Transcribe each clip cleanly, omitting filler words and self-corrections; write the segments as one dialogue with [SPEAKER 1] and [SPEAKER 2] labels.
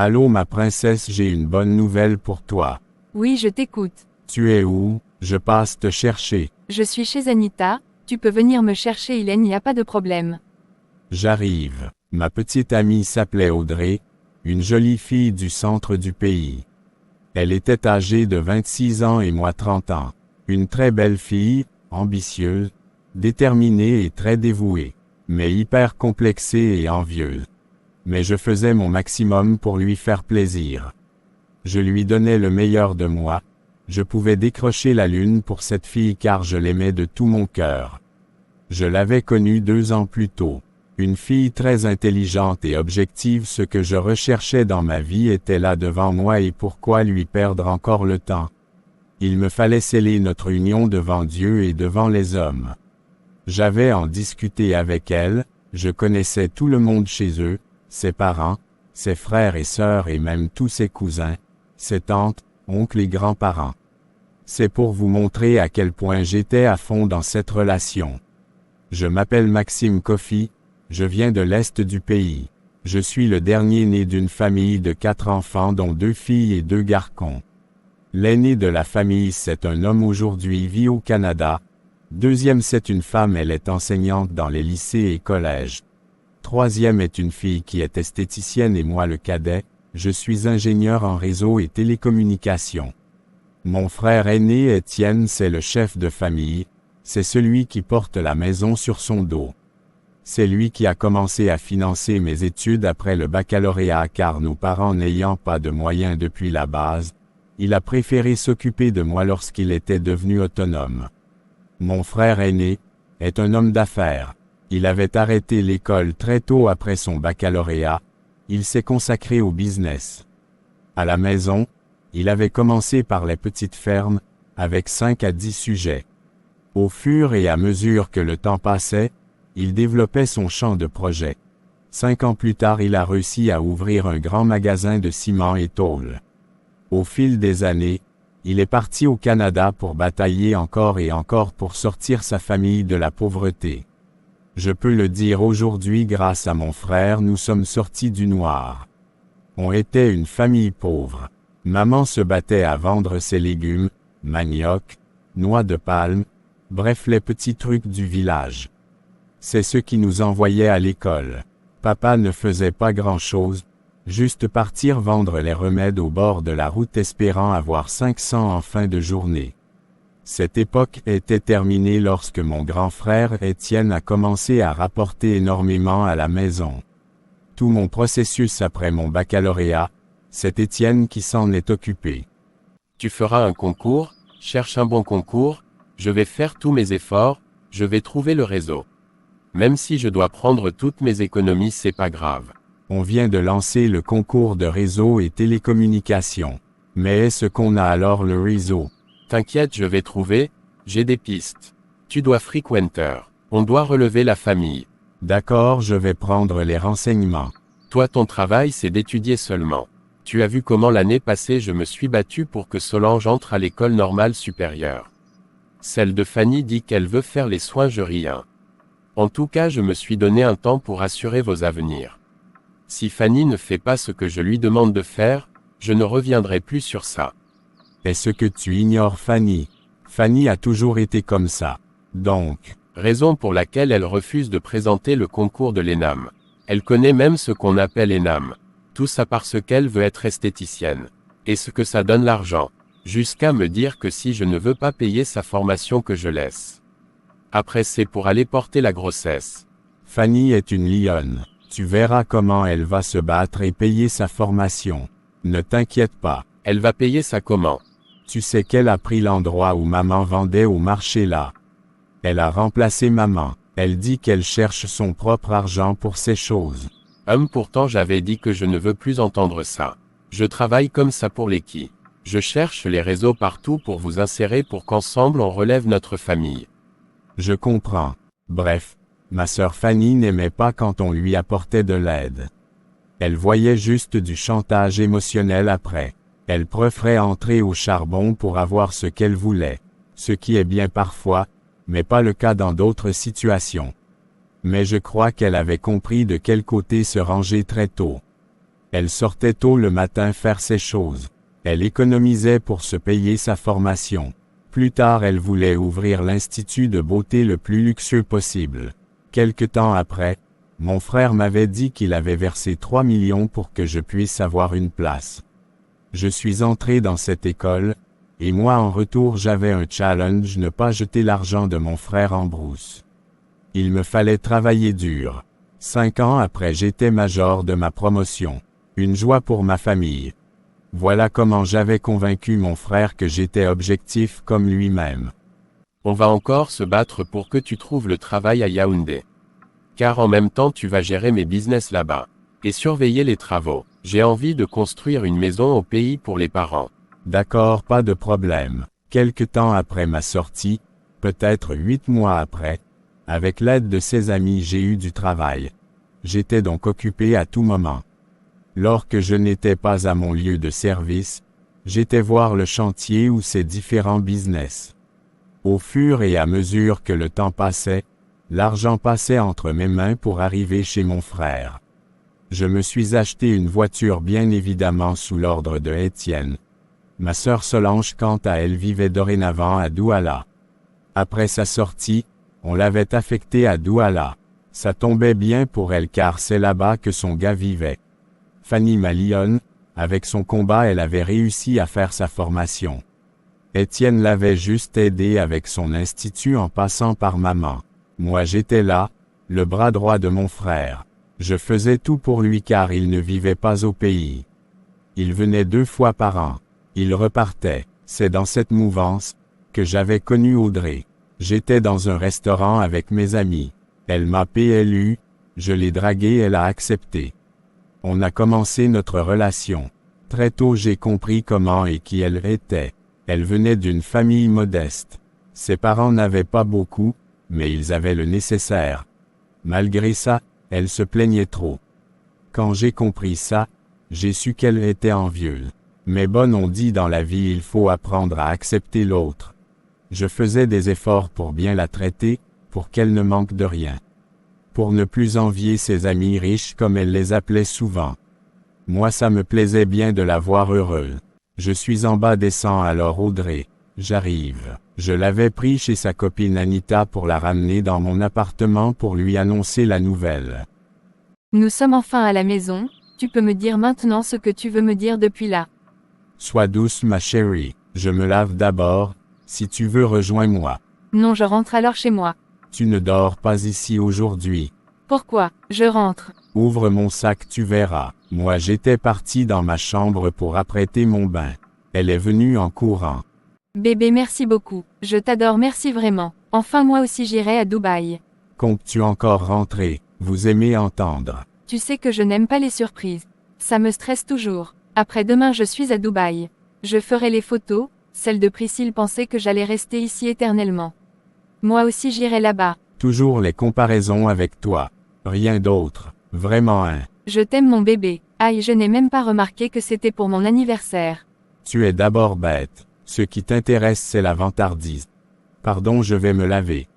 [SPEAKER 1] Allô ma princesse, j'ai une bonne nouvelle pour toi.
[SPEAKER 2] Oui, je t'écoute.
[SPEAKER 1] Tu es où? Je passe te chercher.
[SPEAKER 2] Je suis chez Anita, tu peux venir me chercher, il n'y a pas de problème.
[SPEAKER 1] J'arrive. Ma petite amie s'appelait Audrey, une jolie fille du centre du pays. Elle était âgée de 26 ans et moi 30 ans. Une très belle fille, ambitieuse, déterminée et très dévouée, mais hyper complexée et envieuse. Mais je faisais mon maximum pour lui faire plaisir. Je lui donnais le meilleur de moi. Je pouvais décrocher la lune pour cette fille car je l'aimais de tout mon cœur. Je l'avais connue 2 ans plus tôt. Une fille très intelligente et objective, ce que je recherchais dans ma vie était là devant moi et pourquoi lui perdre encore le temps? Il me fallait sceller notre union devant Dieu et devant les hommes. J'avais en discuté avec elle, je connaissais tout le monde chez eux, ses parents, ses frères et sœurs et même tous ses cousins, ses tantes, oncles et grands-parents. C'est pour vous montrer à quel point j'étais à fond dans cette relation. Je m'appelle Maxime Coffey, je viens de l'Est du pays. Je suis le dernier né d'une famille de 4 enfants dont 2 filles et 2 garçons. L'aîné de la famille c'est un homme aujourd'hui vit au Canada. Deuxième c'est une femme, elle est enseignante dans les lycées et collèges. Troisième est une fille qui est esthéticienne et moi le cadet, je suis ingénieur en réseau et télécommunications. Mon frère aîné Étienne c'est le chef de famille, c'est celui qui porte la maison sur son dos. C'est lui qui a commencé à financer mes études après le baccalauréat car nos parents n'ayant pas de moyens depuis la base, il a préféré s'occuper de moi lorsqu'il était devenu autonome. Mon frère aîné est un homme d'affaires. Il avait arrêté l'école très tôt après son baccalauréat, il s'est consacré au business. À la maison, il avait commencé par les petites fermes, avec 5 à 10 sujets. Au fur et à mesure que le temps passait, il développait son champ de projet. 5 ans plus tard, il a réussi à ouvrir un grand magasin de ciment et tôle. Au fil des années, il est parti au Canada pour batailler encore et encore pour sortir sa famille de la pauvreté. Je peux le dire aujourd'hui, grâce à mon frère, nous sommes sortis du noir. On était une famille pauvre. Maman se battait à vendre ses légumes, manioc, noix de palme, bref les petits trucs du village. C'est ce qui nous envoyait à l'école. Papa ne faisait pas grand-chose, juste partir vendre les remèdes au bord de la route espérant avoir 500 en fin de journée. Cette époque était terminée lorsque mon grand frère Étienne a commencé à rapporter énormément à la maison. Tout mon processus après mon baccalauréat, c'est Étienne qui s'en est occupé.
[SPEAKER 3] Tu feras un concours, cherche un bon concours, je vais faire tous mes efforts, je vais trouver le réseau. Même si je dois prendre toutes mes économies, c'est pas grave.
[SPEAKER 1] On vient de lancer le concours de réseau et télécommunications. Mais est-ce qu'on a alors le réseau?
[SPEAKER 3] T'inquiète, je vais trouver, j'ai des pistes. Tu dois frequenter. On doit relever la famille.
[SPEAKER 1] D'accord, je vais prendre les renseignements.
[SPEAKER 3] Toi, ton travail, c'est d'étudier seulement. Tu as vu comment l'année passée je me suis battu pour que Solange entre à l'école normale supérieure. Celle de Fanny dit qu'elle veut faire les soins, je ris. En tout cas, je me suis donné un temps pour assurer vos avenirs. Si Fanny ne fait pas ce que je lui demande de faire, je ne reviendrai plus sur ça.
[SPEAKER 1] Est-ce que tu ignores Fanny? Fanny a toujours été comme ça. Donc,
[SPEAKER 3] raison pour laquelle elle refuse de présenter le concours de l'ENAM. Elle connaît même ce qu'on appelle ENAM. Tout ça parce qu'elle veut être esthéticienne. Et ce que ça donne l'argent. Jusqu'à me dire que si je ne veux pas payer sa formation que je laisse. Après c'est pour aller porter la grossesse.
[SPEAKER 1] Fanny est une lionne. Tu verras comment elle va se battre et payer sa formation. Ne t'inquiète pas.
[SPEAKER 3] Elle va payer ça comment?
[SPEAKER 1] Tu sais qu'elle a pris l'endroit où maman vendait au marché là. Elle a remplacé maman. Elle dit qu'elle cherche son propre argent pour ces choses.
[SPEAKER 3] Pourtant j'avais dit que je ne veux plus entendre ça. Je travaille comme ça pour les qui. Je cherche les réseaux partout pour vous insérer pour qu'ensemble on relève notre famille.
[SPEAKER 1] Je comprends. Bref, ma sœur Fanny n'aimait pas quand on lui apportait de l'aide. Elle voyait juste du chantage émotionnel après. Elle préférait entrer au charbon pour avoir ce qu'elle voulait, ce qui est bien parfois, mais pas le cas dans d'autres situations. Mais je crois qu'elle avait compris de quel côté se ranger très tôt. Elle sortait tôt le matin faire ses choses. Elle économisait pour se payer sa formation. Plus tard, elle voulait ouvrir l'institut de beauté le plus luxueux possible. Quelque temps après, mon frère m'avait dit qu'il avait versé 3 millions pour que je puisse avoir une place. Je suis entré dans cette école, et moi en retour j'avais un challenge: ne pas jeter l'argent de mon frère en brousse. Il me fallait travailler dur. 5 ans après, j'étais major de ma promotion. Une joie pour ma famille. Voilà comment j'avais convaincu mon frère que j'étais objectif comme lui-même.
[SPEAKER 3] On va encore se battre pour que tu trouves le travail à Yaoundé. Car en même temps tu vas gérer mes business là-bas. Et surveiller les travaux. J'ai envie de construire une maison au pays pour les parents.
[SPEAKER 1] D'accord, pas de problème. Quelque temps après ma sortie, peut-être 8 mois après, avec l'aide de ses amis, j'ai eu du travail. J'étais donc occupé à tout moment. Lorsque je n'étais pas à mon lieu de service, j'étais voir le chantier ou ses différents business. Au fur et à mesure que le temps passait, l'argent passait entre mes mains pour arriver chez mon frère. Je me suis acheté une voiture, bien évidemment sous l'ordre de Étienne. Ma sœur Solange, quant à elle, vivait dorénavant à Douala. Après sa sortie, on l'avait affectée à Douala. Ça tombait bien pour elle car c'est là-bas que son gars vivait. Fanny, ma lionne, avec son combat, elle avait réussi à faire sa formation. Étienne l'avait juste aidé avec son institut en passant par maman. Moi j'étais là, le bras droit de mon frère. Je faisais tout pour lui car il ne vivait pas au pays. Il venait 2 fois par an. Il repartait. C'est dans cette mouvance que j'avais connu Audrey. J'étais dans un restaurant avec mes amis. Elle m'a PLU, je l'ai draguée, elle a accepté. On a commencé notre relation. Très tôt j'ai compris comment et qui elle était. Elle venait d'une famille modeste. Ses parents n'avaient pas beaucoup, mais ils avaient le nécessaire. Malgré ça, elle se plaignait trop. Quand j'ai compris ça, j'ai su qu'elle était envieuse. Mais bonne, on dit dans la vie, il faut apprendre à accepter l'autre. Je faisais des efforts pour bien la traiter, pour qu'elle ne manque de rien. Pour ne plus envier ses amis riches comme elle les appelait souvent. Moi ça me plaisait bien de la voir heureuse. Je suis en bas, descends alors Audrey. J'arrive. Je l'avais pris chez sa copine Anita pour la ramener dans mon appartement pour lui annoncer la nouvelle.
[SPEAKER 2] Nous sommes enfin à la maison, tu peux me dire maintenant ce que tu veux me dire depuis là.
[SPEAKER 1] Sois douce ma chérie, je me lave d'abord, si tu veux rejoins-moi.
[SPEAKER 2] Non, je rentre alors chez moi.
[SPEAKER 1] Tu ne dors pas ici aujourd'hui.
[SPEAKER 2] Pourquoi? Je rentre.
[SPEAKER 1] Ouvre mon sac, tu verras. Moi j'étais parti dans ma chambre pour apprêter mon bain. Elle est venue en courant.
[SPEAKER 2] Bébé, merci beaucoup. Je t'adore, merci vraiment. Enfin moi aussi j'irai à Dubaï.
[SPEAKER 1] Comptes-tu encore rentrer? Vous aimez entendre.
[SPEAKER 2] Tu sais que je n'aime pas les surprises. Ça me stresse toujours. Après-demain je suis à Dubaï. Je ferai les photos, celle de Priscille pensait que j'allais rester ici éternellement. Moi aussi j'irai là-bas.
[SPEAKER 1] Toujours les comparaisons avec toi. Rien d'autre. Vraiment hein.
[SPEAKER 2] Je t'aime mon bébé. Aïe, je n'ai même pas remarqué que c'était pour mon anniversaire.
[SPEAKER 1] Tu es d'abord bête. Ce qui t'intéresse c'est la vantardise. Pardon, je vais me laver.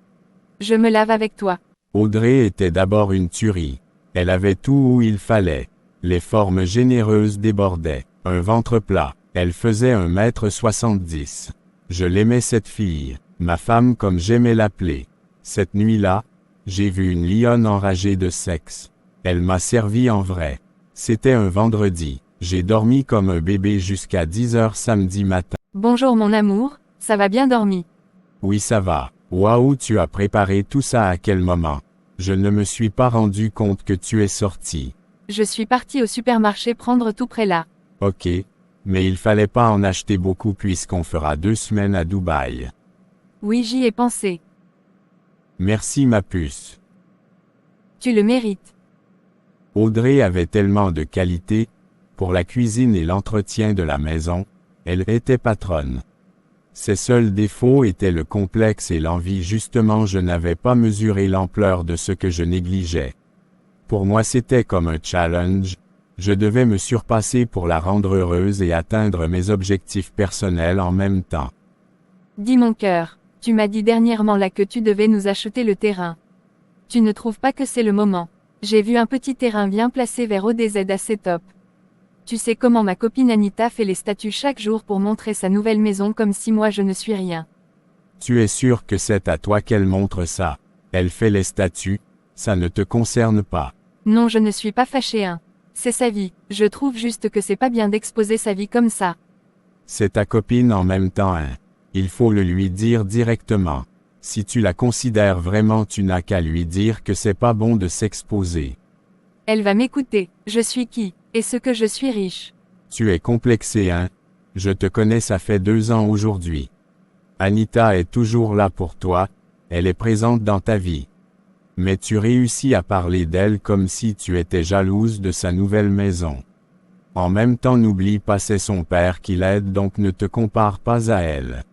[SPEAKER 2] Je me lave avec toi.
[SPEAKER 1] Audrey était d'abord une tuerie. Elle avait tout où il fallait. Les formes généreuses débordaient. Un ventre plat. Elle faisait 1m70. Je l'aimais cette fille. Ma femme comme j'aimais l'appeler. Cette nuit-là, j'ai vu une lionne enragée de sexe. Elle m'a servi en vrai. C'était un vendredi. J'ai dormi comme un bébé jusqu'à 10h samedi matin.
[SPEAKER 2] Bonjour mon amour, ça va bien dormi?
[SPEAKER 1] Oui ça va. Waouh, tu as préparé tout ça à quel moment? Je ne me suis pas rendu compte que tu es sorti.
[SPEAKER 2] Je suis partie au supermarché prendre tout près là.
[SPEAKER 1] Ok. Mais il fallait pas en acheter beaucoup puisqu'on fera 2 semaines à Dubaï.
[SPEAKER 2] Oui, j'y ai pensé.
[SPEAKER 1] Merci ma puce.
[SPEAKER 2] Tu le mérites.
[SPEAKER 1] Audrey avait tellement de qualités, pour la cuisine et l'entretien de la maison, elle était patronne. Ses seuls défauts étaient le complexe et l'envie, justement je n'avais pas mesuré l'ampleur de ce que je négligeais. Pour moi c'était comme un challenge, je devais me surpasser pour la rendre heureuse et atteindre mes objectifs personnels en même temps.
[SPEAKER 2] Dis mon cœur, tu m'as dit dernièrement là que tu devais nous acheter le terrain. Tu ne trouves pas que c'est le moment? J'ai vu un petit terrain bien placé vers ODZ assez top. Tu sais comment ma copine Anita fait les statuts chaque jour pour montrer sa nouvelle maison comme si moi je ne suis rien.
[SPEAKER 1] Tu es sûr que c'est à toi qu'elle montre ça? Elle fait les statuts, ça ne te concerne pas.
[SPEAKER 2] Non, je ne suis pas fâchée, hein. C'est sa vie, je trouve juste que c'est pas bien d'exposer sa vie comme ça.
[SPEAKER 1] C'est ta copine en même temps, hein. Il faut le lui dire directement. Si tu la considères vraiment, tu n'as qu'à lui dire que c'est pas bon de s'exposer.
[SPEAKER 2] Elle va m'écouter, je suis qui? Est-ce que je suis riche?
[SPEAKER 1] Tu es complexé, hein? Je te connais, ça fait 2 ans aujourd'hui. Anita est toujours là pour toi, elle est présente dans ta vie. Mais tu réussis à parler d'elle comme si tu étais jalouse de sa nouvelle maison. En même temps, n'oublie pas, c'est son père qui l'aide, donc ne te compare pas à elle.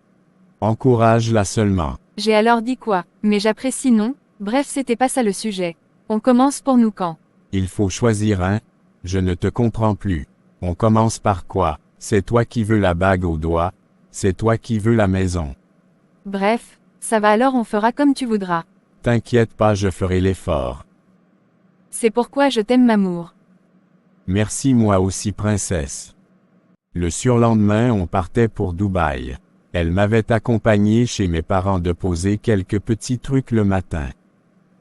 [SPEAKER 1] Encourage-la seulement.
[SPEAKER 2] J'ai alors dit quoi? Mais j'apprécie non? Bref, c'était pas ça le sujet. On commence pour nous quand?
[SPEAKER 1] Il faut choisir un. Je ne te comprends plus. On commence par quoi? C'est toi qui veux la bague au doigt. C'est toi qui veux la maison.
[SPEAKER 2] Bref, ça va, alors on fera comme tu voudras.
[SPEAKER 1] T'inquiète pas, je ferai l'effort.
[SPEAKER 2] C'est pourquoi je t'aime, Mamour.
[SPEAKER 1] Merci, moi aussi, princesse. Le surlendemain, on partait pour Dubaï. Elle m'avait accompagné chez mes parents de poser quelques petits trucs le matin.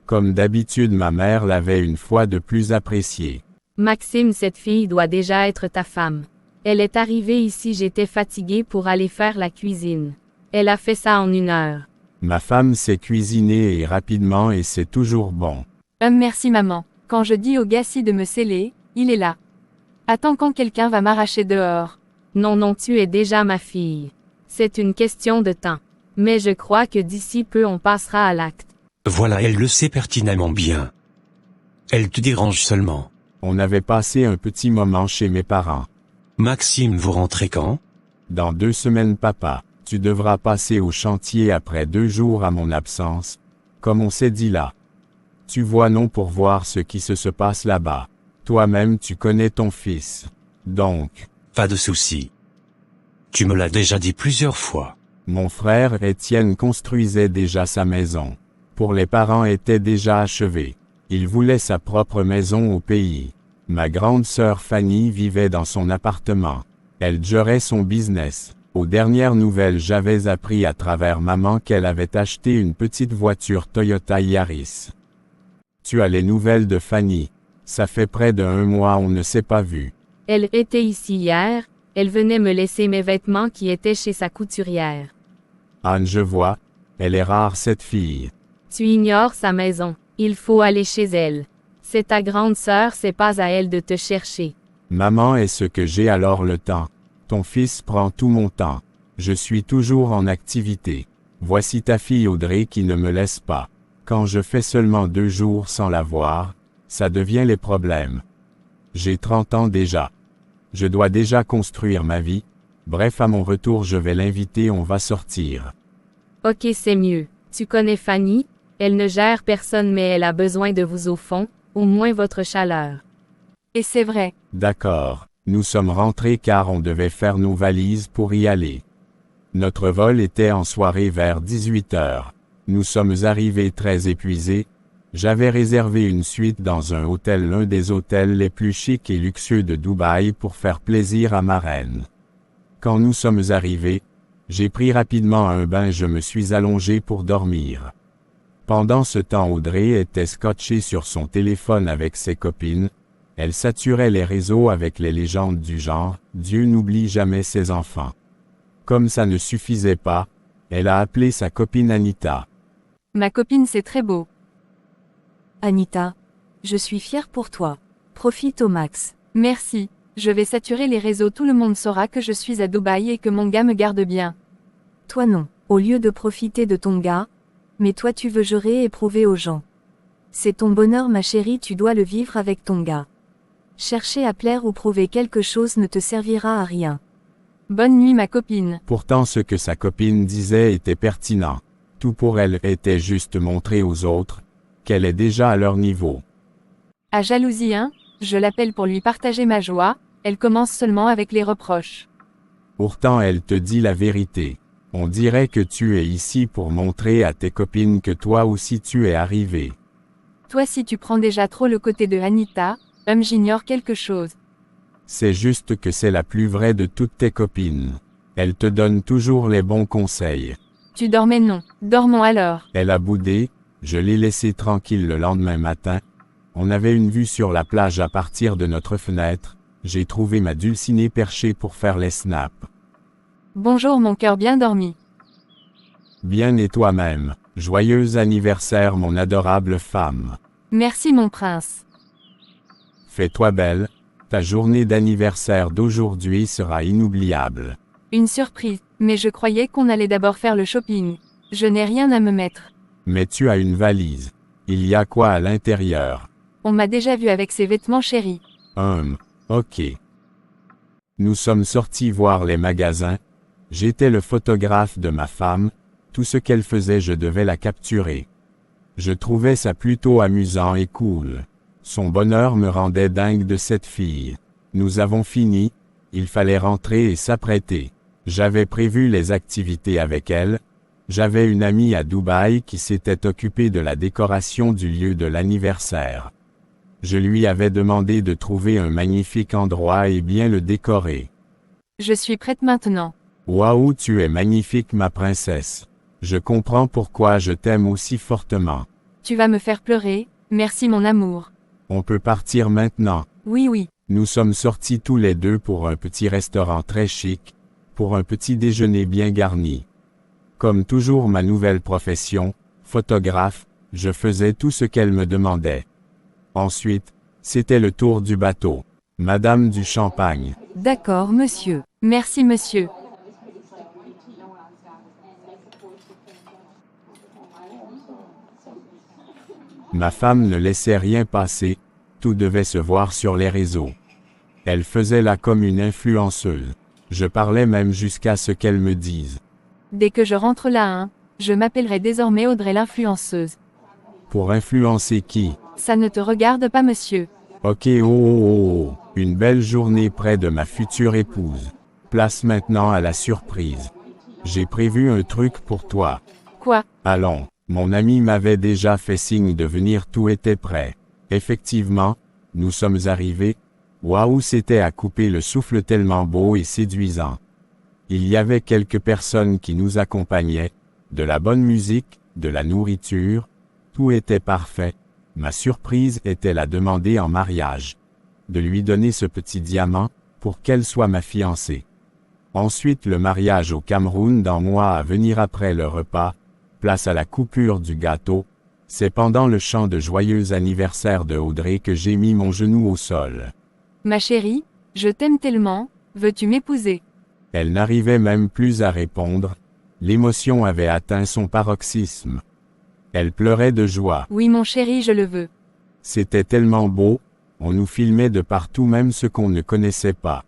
[SPEAKER 1] Comme d'habitude, ma mère l'avait une fois de plus apprécié.
[SPEAKER 4] Maxime, cette fille doit déjà être ta femme. Elle est arrivée ici, j'étais fatiguée pour aller faire la cuisine. Elle a fait ça en 1 heure.
[SPEAKER 1] Ma femme sait cuisiner et rapidement, et c'est toujours bon.
[SPEAKER 2] Merci maman. Quand je dis au Gassi de me sceller, il est là. Attends quand quelqu'un va m'arracher dehors.
[SPEAKER 4] Non, non, tu es déjà ma fille. C'est une question de temps. Mais je crois que d'ici peu on passera à l'acte.
[SPEAKER 5] Voilà, elle le sait pertinemment bien. Elle te dérange seulement.
[SPEAKER 1] On avait passé un petit moment chez mes parents.
[SPEAKER 5] Maxime, vous rentrez quand?
[SPEAKER 1] Dans 2 semaines, papa. Tu devras passer au chantier après 2 jours à mon absence, comme on s'est dit là. Tu vois, non, pour voir ce qui se passe là-bas. Toi-même, tu connais ton fils. Donc.
[SPEAKER 5] Pas de souci. Tu me l'as déjà dit plusieurs fois.
[SPEAKER 1] Mon frère Étienne construisait déjà sa maison. Pour les parents était déjà achevé. Il voulait sa propre maison au pays. Ma grande sœur Fanny vivait dans son appartement. Elle gérait son business. Aux dernières nouvelles, j'avais appris à travers maman qu'elle avait acheté une petite voiture Toyota Yaris. Tu as les nouvelles de Fanny? Ça fait près d'1 mois, on ne s'est pas vu.
[SPEAKER 4] Elle était ici hier, elle venait me laisser mes vêtements qui étaient chez sa couturière.
[SPEAKER 1] Anne, je vois, elle est rare cette fille.
[SPEAKER 4] Tu ignores sa maison, il faut aller chez elle. C'est ta grande sœur, c'est pas à elle de te chercher.
[SPEAKER 1] Maman est ce que j'ai, alors le temps. Ton fils prend tout mon temps. Je suis toujours en activité. Voici ta fille Audrey qui ne me laisse pas. Quand je fais seulement 2 jours sans la voir, ça devient les problèmes. J'ai 30 ans déjà. Je dois déjà construire ma vie. Bref, à mon retour, je vais l'inviter, on va sortir.
[SPEAKER 4] Ok, c'est mieux. Tu connais Fanny? Elle ne gère personne, mais elle a besoin de vous au fond, au moins votre chaleur.
[SPEAKER 2] Et c'est vrai.
[SPEAKER 1] D'accord. Nous sommes rentrés car on devait faire nos valises pour y aller. Notre vol était en soirée vers 18 heures. Nous sommes arrivés très épuisés. J'avais réservé une suite dans un hôtel, l'un des hôtels les plus chics et luxueux de Dubaï, pour faire plaisir à ma reine. Quand nous sommes arrivés, j'ai pris rapidement un bain et je me suis allongé pour dormir. Pendant ce temps, Audrey était scotchée sur son téléphone avec ses copines. Elle saturait les réseaux avec les légendes du genre « Dieu n'oublie jamais ses enfants ». Comme ça ne suffisait pas, elle a appelé sa copine Anita.
[SPEAKER 2] Ma copine, c'est très beau.
[SPEAKER 6] Anita, je suis fière pour toi. Profite au max.
[SPEAKER 2] Merci. Je vais saturer les réseaux, tout le monde saura que je suis à Dubaï et que mon gars me garde bien.
[SPEAKER 6] Toi non, au lieu de profiter de ton gars, mais toi tu veux jurer et prouver aux gens. C'est ton bonheur ma chérie, tu dois le vivre avec ton gars. Chercher à plaire ou prouver quelque chose ne te servira à rien.
[SPEAKER 2] Bonne nuit ma copine.
[SPEAKER 1] Pourtant ce que sa copine disait était pertinent. Tout pour elle était juste montrer aux autres qu'elle est déjà à leur niveau.
[SPEAKER 2] À jalousie, hein? Je l'appelle pour lui partager ma joie, elle commence seulement avec les reproches.
[SPEAKER 1] Pourtant elle te dit la vérité. On dirait que tu es ici pour montrer à tes copines que toi aussi tu es arrivé.
[SPEAKER 2] Toi si tu prends déjà trop le côté de Anita, j'ignore quelque chose.
[SPEAKER 1] C'est juste que c'est la plus vraie de toutes tes copines. Elle te donne toujours les bons conseils.
[SPEAKER 2] Tu dormais non. Dormons alors.
[SPEAKER 1] Elle a boudé, je l'ai laissée tranquille le lendemain matin. On avait une vue sur la plage à partir de notre fenêtre. J'ai trouvé ma Dulcinée perchée pour faire les snaps.
[SPEAKER 2] Bonjour mon cœur bien dormi.
[SPEAKER 1] Bien et toi-même. Joyeux anniversaire mon adorable femme.
[SPEAKER 2] Merci mon prince.
[SPEAKER 1] Fais-toi belle, ta journée d'anniversaire d'aujourd'hui sera inoubliable.
[SPEAKER 2] Une surprise, mais je croyais qu'on allait d'abord faire le shopping. Je n'ai rien à me mettre.
[SPEAKER 1] Mais tu as une valise. Il y a quoi à l'intérieur?
[SPEAKER 2] On m'a déjà vu avec ses vêtements chéris.
[SPEAKER 1] Ok. Nous sommes sortis voir les magasins. J'étais le photographe de ma femme. Tout ce qu'elle faisait je devais la capturer. Je trouvais ça plutôt amusant et cool. Son bonheur me rendait dingue de cette fille. Nous avons fini, il fallait rentrer et s'apprêter. J'avais prévu les activités avec elle. J'avais une amie à Dubaï qui s'était occupée de la décoration du lieu de l'anniversaire. Je lui avais demandé de trouver un magnifique endroit et bien le décorer.
[SPEAKER 2] Je suis prête maintenant.
[SPEAKER 1] Waouh, tu es magnifique ma princesse. Je comprends pourquoi je t'aime aussi fortement.
[SPEAKER 2] Tu vas me faire pleurer, merci mon amour.
[SPEAKER 1] On peut partir maintenant.
[SPEAKER 2] Oui.
[SPEAKER 1] Nous sommes sortis tous les deux pour un petit restaurant très chic, pour un petit déjeuner bien garni. Comme toujours ma nouvelle profession, photographe, je faisais tout ce qu'elle me demandait. Ensuite, c'était le tour du bateau. Madame du Champagne.
[SPEAKER 6] D'accord, monsieur.
[SPEAKER 2] Merci monsieur.
[SPEAKER 1] Ma femme ne laissait rien passer, tout devait se voir sur les réseaux. Elle faisait là comme une influenceuse. Je parlais même jusqu'à ce qu'elle me dise.
[SPEAKER 2] Dès que je rentre là, je m'appellerai désormais Audrey l'influenceuse.
[SPEAKER 1] Pour influencer qui?
[SPEAKER 2] Ça ne te regarde pas monsieur.
[SPEAKER 1] Ok, une belle journée près de ma future épouse. Place maintenant à la surprise. J'ai prévu un truc pour toi.
[SPEAKER 2] Quoi?
[SPEAKER 1] Allons, mon ami m'avait déjà fait signe de venir, tout était prêt. Effectivement, nous sommes arrivés. Waouh, c'était à couper le souffle tellement beau et séduisant. Il y avait quelques personnes qui nous accompagnaient, de la bonne musique, de la nourriture, tout était parfait. Ma surprise était la demander en mariage. De lui donner ce petit diamant, pour qu'elle soit ma fiancée. Ensuite le mariage au Cameroun dans mois à venir après le repas, place à la coupure du gâteau. C'est pendant le chant de joyeux anniversaire de Audrey que j'ai mis mon genou au sol.
[SPEAKER 2] Ma chérie, je t'aime tellement, veux-tu m'épouser?
[SPEAKER 1] Elle n'arrivait même plus à répondre. L'émotion avait atteint son paroxysme. Elle pleurait de joie.
[SPEAKER 2] Oui mon chéri, je le veux.
[SPEAKER 1] C'était tellement beau, on nous filmait de partout même ceux qu'on ne connaissait pas.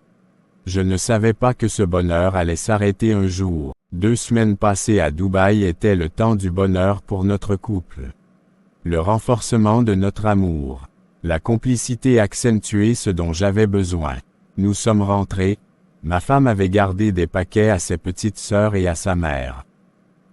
[SPEAKER 1] Je ne savais pas que ce bonheur allait s'arrêter un jour. 2 semaines passées à Dubaï étaient le temps du bonheur pour notre couple. Le renforcement de notre amour. La complicité accentuait ce dont j'avais besoin. Nous sommes rentrés. Ma femme avait gardé des paquets à ses petites sœurs et à sa mère.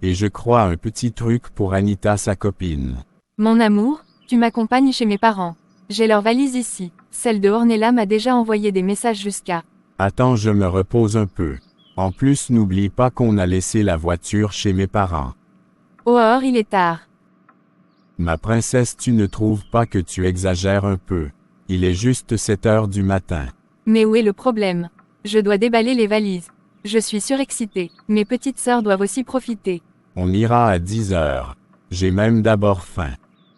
[SPEAKER 1] Et je crois un petit truc pour Anita, sa copine.
[SPEAKER 2] Mon amour, tu m'accompagnes chez mes parents. J'ai leur valise ici. Celle de Ornella m'a déjà envoyé des messages jusqu'à.
[SPEAKER 1] Attends, je me repose un peu. En plus, n'oublie pas qu'on a laissé la voiture chez mes parents.
[SPEAKER 2] Or, il est tard.
[SPEAKER 1] Ma princesse, tu ne trouves pas que tu exagères un peu? Il est juste 7 heures du matin.
[SPEAKER 2] Mais où est le problème? Je dois déballer les valises. Je suis surexcitée. Mes petites sœurs doivent aussi profiter.
[SPEAKER 1] On ira à 10 heures. J'ai même d'abord faim.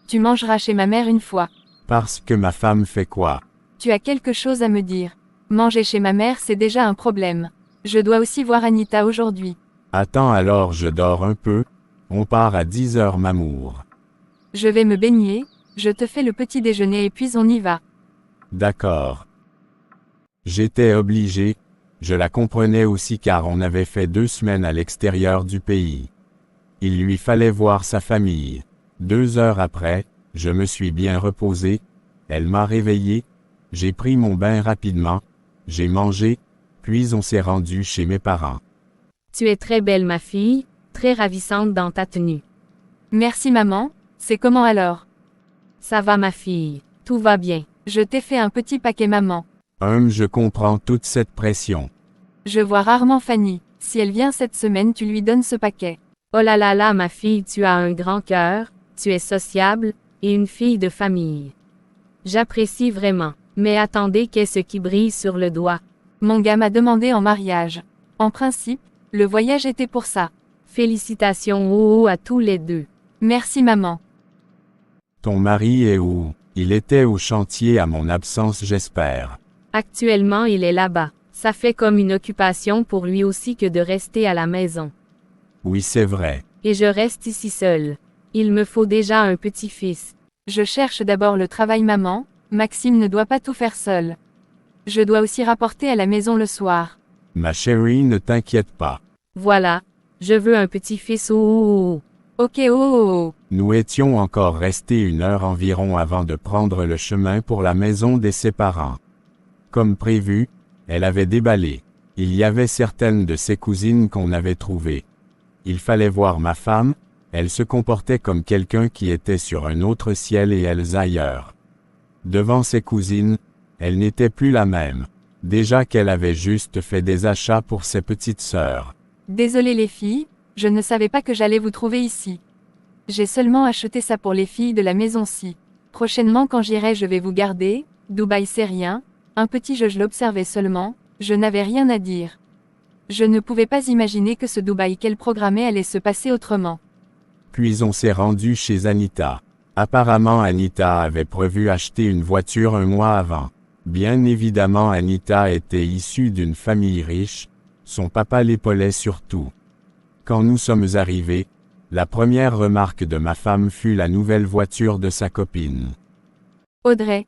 [SPEAKER 2] Tu mangeras chez ma mère une fois.
[SPEAKER 1] Parce que ma femme fait quoi?
[SPEAKER 2] Tu as quelque chose à me dire. Manger chez ma mère, c'est déjà un problème. Je dois aussi voir Anita aujourd'hui.
[SPEAKER 1] Attends, alors je dors un peu. On part à 10 heures, m'amour.
[SPEAKER 2] Je vais me baigner, je te fais le petit déjeuner et puis on y va.
[SPEAKER 1] D'accord. J'étais obligé. Je la comprenais aussi car on avait fait 2 semaines à l'extérieur du pays. Il lui fallait voir sa famille. 2 heures après, je me suis bien reposé. Elle m'a réveillé. J'ai pris mon bain rapidement. J'ai mangé. Puis on s'est rendu chez mes parents.
[SPEAKER 4] Tu es très belle ma fille, très ravissante dans ta tenue.
[SPEAKER 2] Merci maman, c'est comment alors?
[SPEAKER 4] Ça va ma fille, tout va bien.
[SPEAKER 2] Je t'ai fait un petit paquet maman.
[SPEAKER 1] Je comprends toute cette pression.
[SPEAKER 2] Je vois rarement Fanny. Si elle vient cette semaine, tu lui donnes ce paquet.
[SPEAKER 4] Oh là là là, ma fille, tu as un grand cœur, tu es sociable, et une fille de famille. J'apprécie vraiment. Mais attendez, qu'est-ce qui brille sur le doigt?
[SPEAKER 2] Mon gars m'a demandé en mariage. En principe, le voyage était pour ça.
[SPEAKER 4] Félicitations oh, oh, à tous les deux.
[SPEAKER 2] Merci maman.
[SPEAKER 1] Ton mari est où? Il était au chantier à mon absence, j'espère.
[SPEAKER 4] Actuellement, il est là-bas. Ça fait comme une occupation pour lui aussi que de rester à la maison.
[SPEAKER 1] Oui, c'est vrai.
[SPEAKER 4] Et je reste ici seule. Il me faut déjà un petit-fils.
[SPEAKER 2] Je cherche d'abord le travail maman, Maxime ne doit pas tout faire seul. Je dois aussi rapporter à la maison le soir.
[SPEAKER 1] Ma chérie, ne t'inquiète pas.
[SPEAKER 4] Voilà. Je veux un petit-fils oh, oh, oh.
[SPEAKER 2] Ok oh oh oh.
[SPEAKER 1] Nous étions encore restés 1 heure environ avant de prendre le chemin pour la maison de ses parents. Comme prévu, elle avait déballé. Il y avait certaines de ses cousines qu'on avait trouvées. Il fallait voir ma femme, elle se comportait comme quelqu'un qui était sur un autre ciel et elles ailleurs. Devant ses cousines, elle n'était plus la même. Déjà qu'elle avait juste fait des achats pour ses petites sœurs.
[SPEAKER 2] Désolée les filles, je ne savais pas que j'allais vous trouver ici. J'ai seulement acheté ça pour les filles de la maison-ci. Prochainement quand j'irai je vais vous garder, Dubaï c'est rien, un petit jeu je l'observais seulement, je n'avais rien à dire. Je ne pouvais pas imaginer que ce Dubaï qu'elle programmait allait se passer autrement.
[SPEAKER 1] Puis on s'est rendu chez Anita. Apparemment Anita avait prévu acheter une voiture 1 mois avant. Bien évidemment Anita était issue d'une famille riche, son papa l'épaulait surtout. Quand nous sommes arrivés, la première remarque de ma femme fut la nouvelle voiture de sa copine.
[SPEAKER 2] Audrey,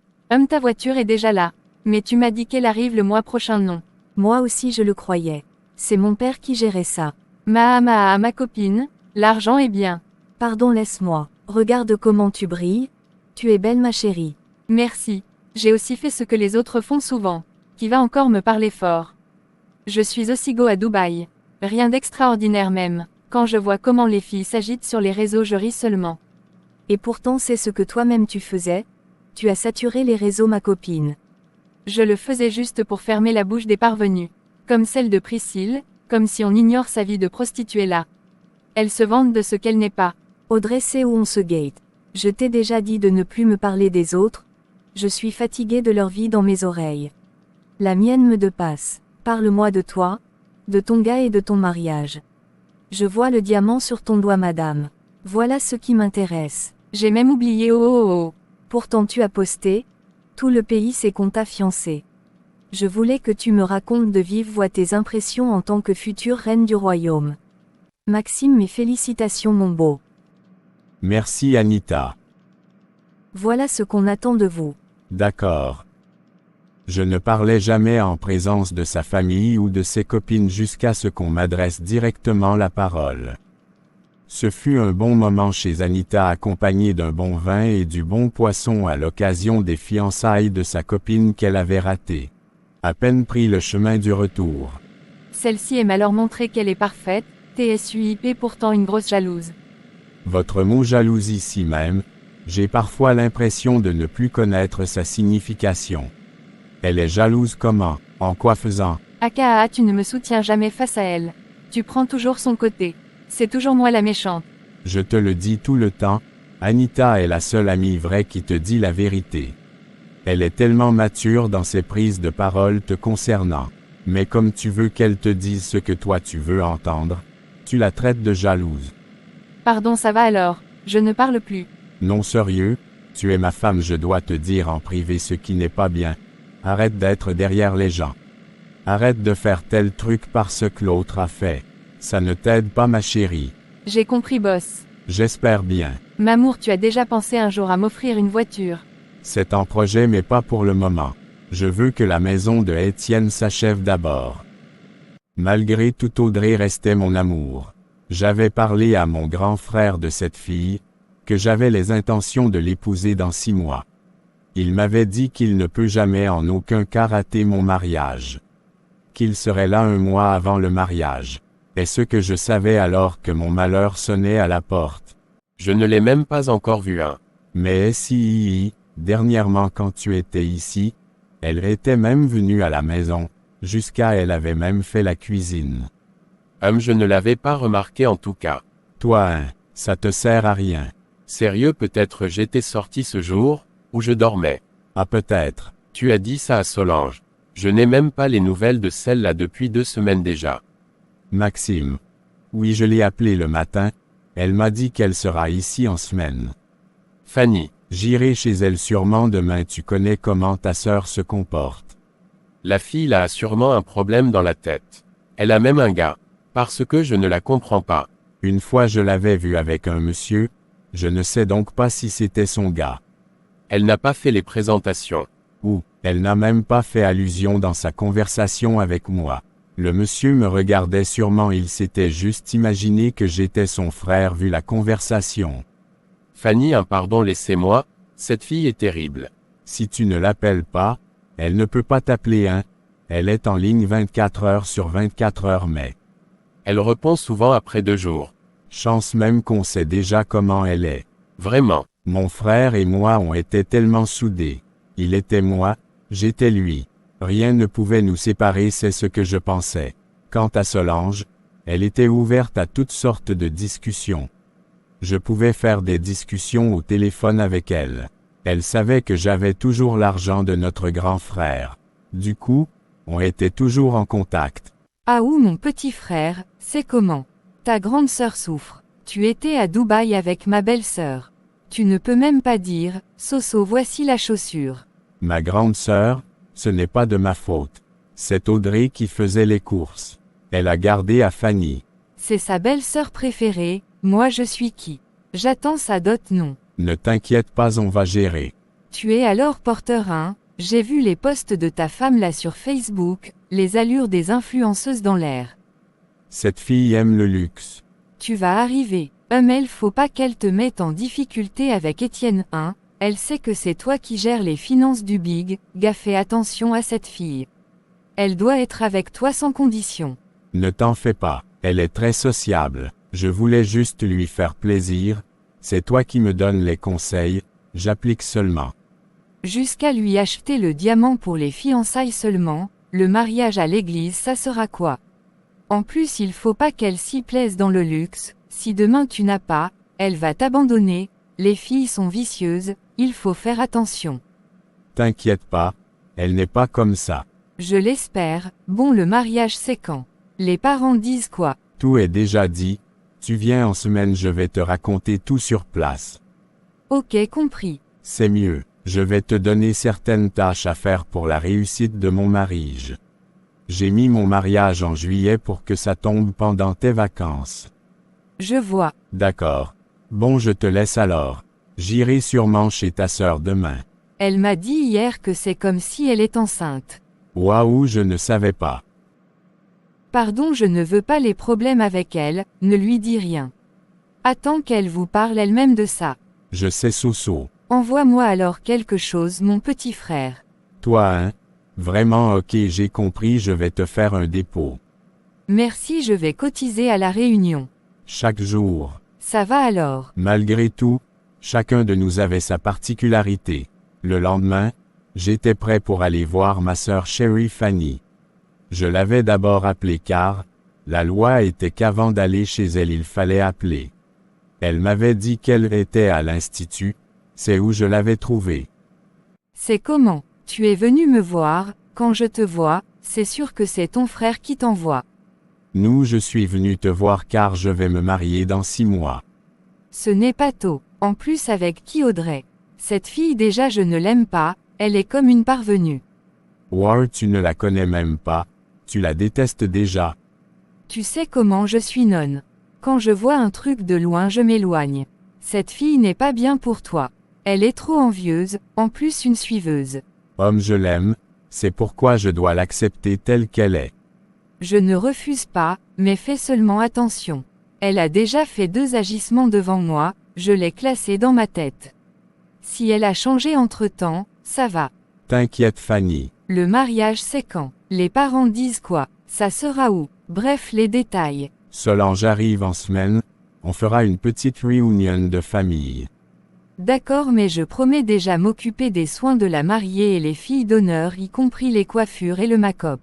[SPEAKER 2] ta voiture est déjà là. Mais tu m'as dit qu'elle arrive le mois prochain non.
[SPEAKER 6] Moi aussi je le croyais. C'est mon père qui gérait ça.
[SPEAKER 2] Ma copine, l'argent est bien.
[SPEAKER 6] Pardon, laisse-moi. Regarde comment tu brilles. Tu es belle ma chérie.
[SPEAKER 2] Merci. J'ai aussi fait ce que les autres font souvent. Qui va encore me parler fort. Je suis aussi go à Dubaï. Rien d'extraordinaire même. Quand je vois comment les filles s'agitent sur les réseaux je ris seulement.
[SPEAKER 6] Et pourtant c'est ce que toi-même tu faisais. Tu as saturé les réseaux ma copine.
[SPEAKER 2] Je le faisais juste pour fermer la bouche des parvenus. Comme celle de Priscille, comme si on ignore sa vie de prostituée là. Elle se vante de ce qu'elle n'est pas.
[SPEAKER 6] Audrey sait où on se gate. Je t'ai déjà dit de ne plus me parler des autres. Je suis fatiguée de leur vie dans mes oreilles. La mienne me dépasse. Parle-moi de toi, de ton gars et de ton mariage. Je vois le diamant sur ton doigt madame. Voilà ce qui m'intéresse.
[SPEAKER 2] J'ai même oublié oh oh oh.
[SPEAKER 6] Pourtant tu as posté. Tout le pays sait qu'on t'a fiancé. Je voulais que tu me racontes de vive voix tes impressions en tant que future reine du royaume. Maxime, mes félicitations mon beau.
[SPEAKER 1] Merci Anita.
[SPEAKER 6] Voilà ce qu'on attend de vous.
[SPEAKER 1] D'accord. Je ne parlais jamais en présence de sa famille ou de ses copines jusqu'à ce qu'on m'adresse directement la parole. Ce fut un bon moment chez Anita accompagné d'un bon vin et du bon poisson à l'occasion des fiançailles de sa copine qu'elle avait ratées. À peine pris le chemin du retour.
[SPEAKER 2] Celle-ci aime alors montrer qu'elle est parfaite, TSUIP pourtant une grosse jalouse.
[SPEAKER 1] Votre mot jalouse ici même, j'ai parfois l'impression de ne plus connaître sa signification. Elle est jalouse comment, en quoi faisant?
[SPEAKER 2] Aka, tu ne me soutiens jamais face à elle. Tu prends toujours son côté. C'est toujours moi la méchante.
[SPEAKER 1] Je te le dis tout le temps, Anita est la seule amie vraie qui te dit la vérité. Elle est tellement mature dans ses prises de parole te concernant. Mais comme tu veux qu'elle te dise ce que toi tu veux entendre, tu la traites de jalouse.
[SPEAKER 2] Pardon, ça va alors, je ne parle plus.
[SPEAKER 1] Non sérieux, tu es ma femme, je dois te dire en privé ce qui n'est pas bien. Arrête d'être derrière les gens. Arrête de faire tel truc parce que l'autre a fait. Ça ne t'aide pas ma chérie.
[SPEAKER 2] J'ai compris boss.
[SPEAKER 1] J'espère bien.
[SPEAKER 2] Mamour, tu as déjà pensé un jour à m'offrir une voiture?
[SPEAKER 1] C'est en projet mais pas pour le moment. Je veux que la maison de Étienne s'achève d'abord. Malgré tout Audrey restait mon amour. J'avais parlé à mon grand frère de cette fille, que j'avais les intentions de l'épouser dans 6 mois. Il m'avait dit qu'il ne peut jamais en aucun cas rater mon mariage. Qu'il serait là 1 mois avant le mariage. Et ce que je savais alors que mon malheur sonnait à la porte.
[SPEAKER 3] Je ne l'ai même pas encore vu.
[SPEAKER 1] Mais si, dernièrement quand tu étais ici, Elle était même venue à la maison, jusqu'à elle avait même fait la cuisine.
[SPEAKER 3] Je ne l'avais pas remarqué en tout cas.
[SPEAKER 1] Toi, hein, ça te sert à rien.
[SPEAKER 3] Sérieux, peut-être j'étais sorti ce jour, ou je dormais.
[SPEAKER 1] Ah peut-être.
[SPEAKER 3] Tu as dit ça à Solange. Je n'ai même pas les nouvelles de celle-là depuis 2 semaines déjà.
[SPEAKER 1] Maxime. Oui, je l'ai appelée le matin, elle m'a dit qu'elle sera ici en semaine.
[SPEAKER 3] Fanny.
[SPEAKER 1] J'irai chez elle sûrement demain, tu connais comment ta sœur se comporte.
[SPEAKER 3] La fille là a sûrement un problème dans la tête. Elle a même un gars. Parce que je ne la comprends pas.
[SPEAKER 1] Une fois je l'avais vue avec un monsieur, je ne sais donc pas si c'était son gars.
[SPEAKER 3] Elle n'a pas fait les présentations.
[SPEAKER 1] Ou, elle n'a même pas fait allusion dans sa conversation avec moi. Le monsieur me regardait sûrement, il s'était juste imaginé que j'étais son frère vu la conversation.
[SPEAKER 3] Fanny, pardon, laissez-moi, cette fille est terrible.
[SPEAKER 1] Si tu ne l'appelles pas, elle ne peut pas t'appeler, hein. Elle est en ligne 24 heures sur 24 heures mais.
[SPEAKER 3] Elle répond souvent après 2 jours.
[SPEAKER 1] Chance même qu'on sait déjà comment elle est.
[SPEAKER 3] Vraiment.
[SPEAKER 1] Mon frère et moi on était tellement soudés. Il était moi, j'étais lui. Rien ne pouvait nous séparer, c'est ce que je pensais. Quant à Solange, elle était ouverte à toutes sortes de discussions. Je pouvais faire des discussions au téléphone avec elle. Elle savait que j'avais toujours l'argent de notre grand frère. Du coup, on était toujours en contact.
[SPEAKER 2] Ah ou mon petit frère, c'est comment? Ta grande sœur souffre. Tu étais à Dubaï avec ma belle-sœur. Tu ne peux même pas dire, Soso, voici la chaussure.
[SPEAKER 1] Ma grande sœur, ce n'est pas de ma faute. C'est Audrey qui faisait les courses. Elle a gardé à Fanny.
[SPEAKER 2] C'est sa belle-sœur préférée, moi je suis qui? J'attends sa dot, non.
[SPEAKER 1] Ne t'inquiète pas, on va gérer.
[SPEAKER 2] Tu es alors porteur, hein? J'ai vu les posts de ta femme là sur Facebook, les allures des influenceuses dans l'air.
[SPEAKER 1] Cette fille aime le luxe.
[SPEAKER 2] Tu vas arriver. Mais il faut pas qu'elle te mette en difficulté avec Étienne, hein? Elle sait que c'est toi qui gères les finances du big, gars, fais attention à cette fille. Elle doit être avec toi sans condition.
[SPEAKER 1] Ne t'en fais pas, elle est très sociable. Je voulais juste lui faire plaisir. C'est toi qui me donnes les conseils, j'applique seulement.
[SPEAKER 2] Jusqu'à lui acheter le diamant pour les fiançailles seulement, le mariage à l'église ça sera quoi? En plus il faut pas qu'elle s'y plaise dans le luxe, si demain tu n'as pas, elle va t'abandonner, les filles sont vicieuses, il faut faire attention.
[SPEAKER 1] T'inquiète pas, elle n'est pas comme ça.
[SPEAKER 2] Je l'espère, bon le mariage c'est quand? Les parents disent quoi?
[SPEAKER 1] Tout est déjà dit, tu viens en semaine, je vais te raconter tout sur place.
[SPEAKER 2] Ok, compris.
[SPEAKER 1] C'est mieux, je vais te donner certaines tâches à faire pour la réussite de mon mariage. J'ai mis mon mariage en juillet pour que ça tombe pendant tes vacances.
[SPEAKER 2] Je vois.
[SPEAKER 1] D'accord. Bon, je te laisse alors. J'irai sûrement chez ta sœur demain.
[SPEAKER 2] Elle m'a dit hier que c'est comme si elle est enceinte.
[SPEAKER 1] Waouh, je ne savais pas.
[SPEAKER 2] Pardon, je ne veux pas les problèmes avec elle, ne lui dis rien. Attends qu'elle vous parle elle-même de ça.
[SPEAKER 1] Je sais, Soso.
[SPEAKER 2] Envoie-moi alors quelque chose, mon petit frère.
[SPEAKER 1] Toi, hein? Vraiment, ok, j'ai compris, je vais te faire un dépôt.
[SPEAKER 2] Merci, je vais cotiser à la réunion.
[SPEAKER 1] Chaque jour.
[SPEAKER 2] Ça va alors.
[SPEAKER 1] Malgré tout, chacun de nous avait sa particularité. Le lendemain, j'étais prêt pour aller voir ma sœur chérie Fanny. Je l'avais d'abord appelée car, la loi était qu'avant d'aller chez elle il fallait appeler. Elle m'avait dit qu'elle était à l'institut, c'est où je l'avais trouvée.
[SPEAKER 2] C'est comment? Tu es venu me voir, quand je te vois, c'est sûr que c'est ton frère qui t'envoie.
[SPEAKER 1] Nous, je suis venu te voir car je vais me marier dans 6 mois.
[SPEAKER 2] Ce n'est pas tôt, en plus avec qui Audrey? Cette fille déjà je ne l'aime pas, elle est comme une parvenue.
[SPEAKER 1] War, tu ne la connais même pas, tu la détestes déjà.
[SPEAKER 2] Tu sais comment je suis nonne. Quand je vois un truc de loin je m'éloigne. Cette fille n'est pas bien pour toi. Elle est trop envieuse, en plus une suiveuse.
[SPEAKER 1] Homme, je l'aime, c'est pourquoi je dois l'accepter telle qu'elle est.
[SPEAKER 2] Je ne refuse pas, mais fais seulement attention. Elle a déjà fait 2 agissements devant moi, je l'ai classée dans ma tête. Si elle a changé entre-temps, ça va.
[SPEAKER 1] T'inquiète Fanny.
[SPEAKER 2] Le mariage c'est quand? Les parents disent quoi? Ça sera où? Bref les détails.
[SPEAKER 1] Solange arrive en semaine, on fera une petite réunion de famille.
[SPEAKER 2] D'accord, mais je promets déjà m'occuper des soins de la mariée et les filles d'honneur, y compris les coiffures et le make-up.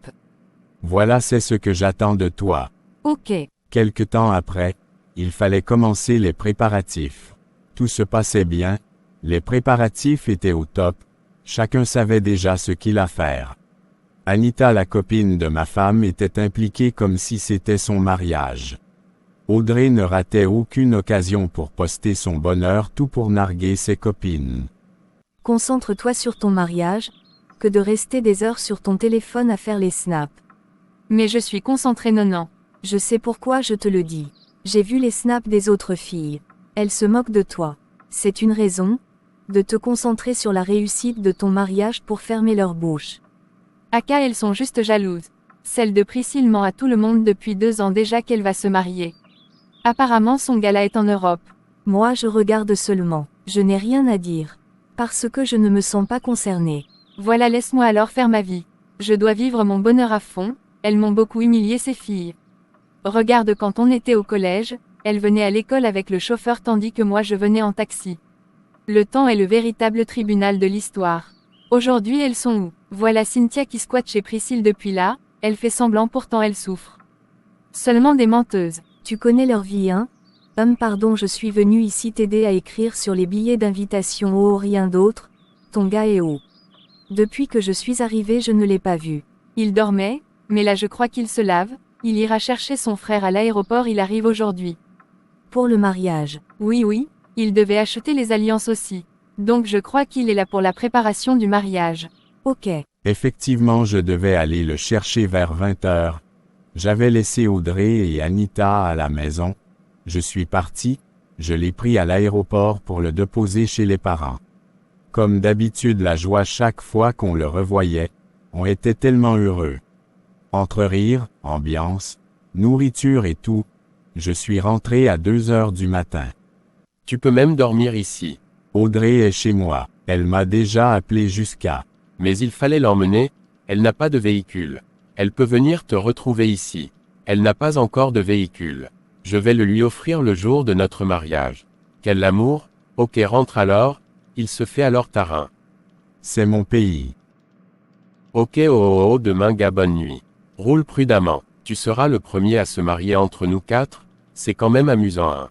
[SPEAKER 1] Voilà, c'est ce que j'attends de toi.
[SPEAKER 2] Ok.
[SPEAKER 1] Quelque temps après, il fallait commencer les préparatifs. Tout se passait bien, les préparatifs étaient au top, chacun savait déjà ce qu'il a à faire. Anita, la copine de ma femme, était impliquée comme si c'était son mariage. Audrey ne ratait aucune occasion pour poster son bonheur, tout pour narguer ses copines.
[SPEAKER 6] Concentre-toi sur ton mariage, que de rester des heures sur ton téléphone à faire les snaps.
[SPEAKER 2] Mais je suis concentrée, non.
[SPEAKER 6] Je sais pourquoi je te le dis. J'ai vu les snaps des autres filles. Elles se moquent de toi. C'est une raison, de te concentrer sur la réussite de ton mariage pour fermer leur bouche.
[SPEAKER 2] Aka, elles sont juste jalouses. Celle de Priscille ment à tout le monde depuis 2 ans déjà qu'elle va se marier. Apparemment son gala est en Europe.
[SPEAKER 6] Moi je regarde seulement, je n'ai rien à dire. Parce que je ne me sens pas concernée.
[SPEAKER 2] Voilà, laisse-moi alors faire ma vie. Je dois vivre mon bonheur à fond, elles m'ont beaucoup humilié ces filles. Regarde, quand on était au collège, elles venaient à l'école avec le chauffeur tandis que moi je venais en taxi. Le temps est le véritable tribunal de l'histoire. Aujourd'hui elles sont où? Voilà Cynthia qui squatte chez Priscille depuis là, elle fait semblant pourtant elle souffre. Seulement des menteuses.
[SPEAKER 6] Tu connais leur vie, hein? Pardon, je suis venue ici t'aider à écrire sur les billets d'invitation. Oh, rien d'autre. Ton gars est où? Depuis que je suis arrivée, je ne l'ai pas vu.
[SPEAKER 2] Il dormait, mais là je crois qu'il se lave, il ira chercher son frère à l'aéroport, il arrive aujourd'hui.
[SPEAKER 6] Pour le mariage.
[SPEAKER 2] Oui, il devait acheter les alliances aussi. Donc je crois qu'il est là pour la préparation du mariage.
[SPEAKER 6] Ok.
[SPEAKER 1] Effectivement, je devais aller le chercher vers 20h. J'avais laissé Audrey et Anita à la maison. Je suis parti, je l'ai pris à l'aéroport pour le déposer chez les parents. Comme d'habitude, la joie chaque fois qu'on le revoyait, on était tellement heureux. Entre rire, ambiance, nourriture et tout, je suis rentré à 2h du matin.
[SPEAKER 3] Tu peux même dormir ici.
[SPEAKER 1] Audrey est chez moi, elle m'a déjà appelé jusqu'à.
[SPEAKER 3] Mais il fallait l'emmener, elle n'a pas de véhicule. Elle peut venir te retrouver ici. Elle n'a pas encore de véhicule. Je vais le lui offrir le jour de notre mariage. Quel amour, ok, rentre alors, il se fait alors tarin.
[SPEAKER 1] C'est mon pays.
[SPEAKER 3] Ok, oh, demain gars, bonne nuit. Roule prudemment, tu seras le premier à se marier entre nous 4, c'est quand même amusant, hein.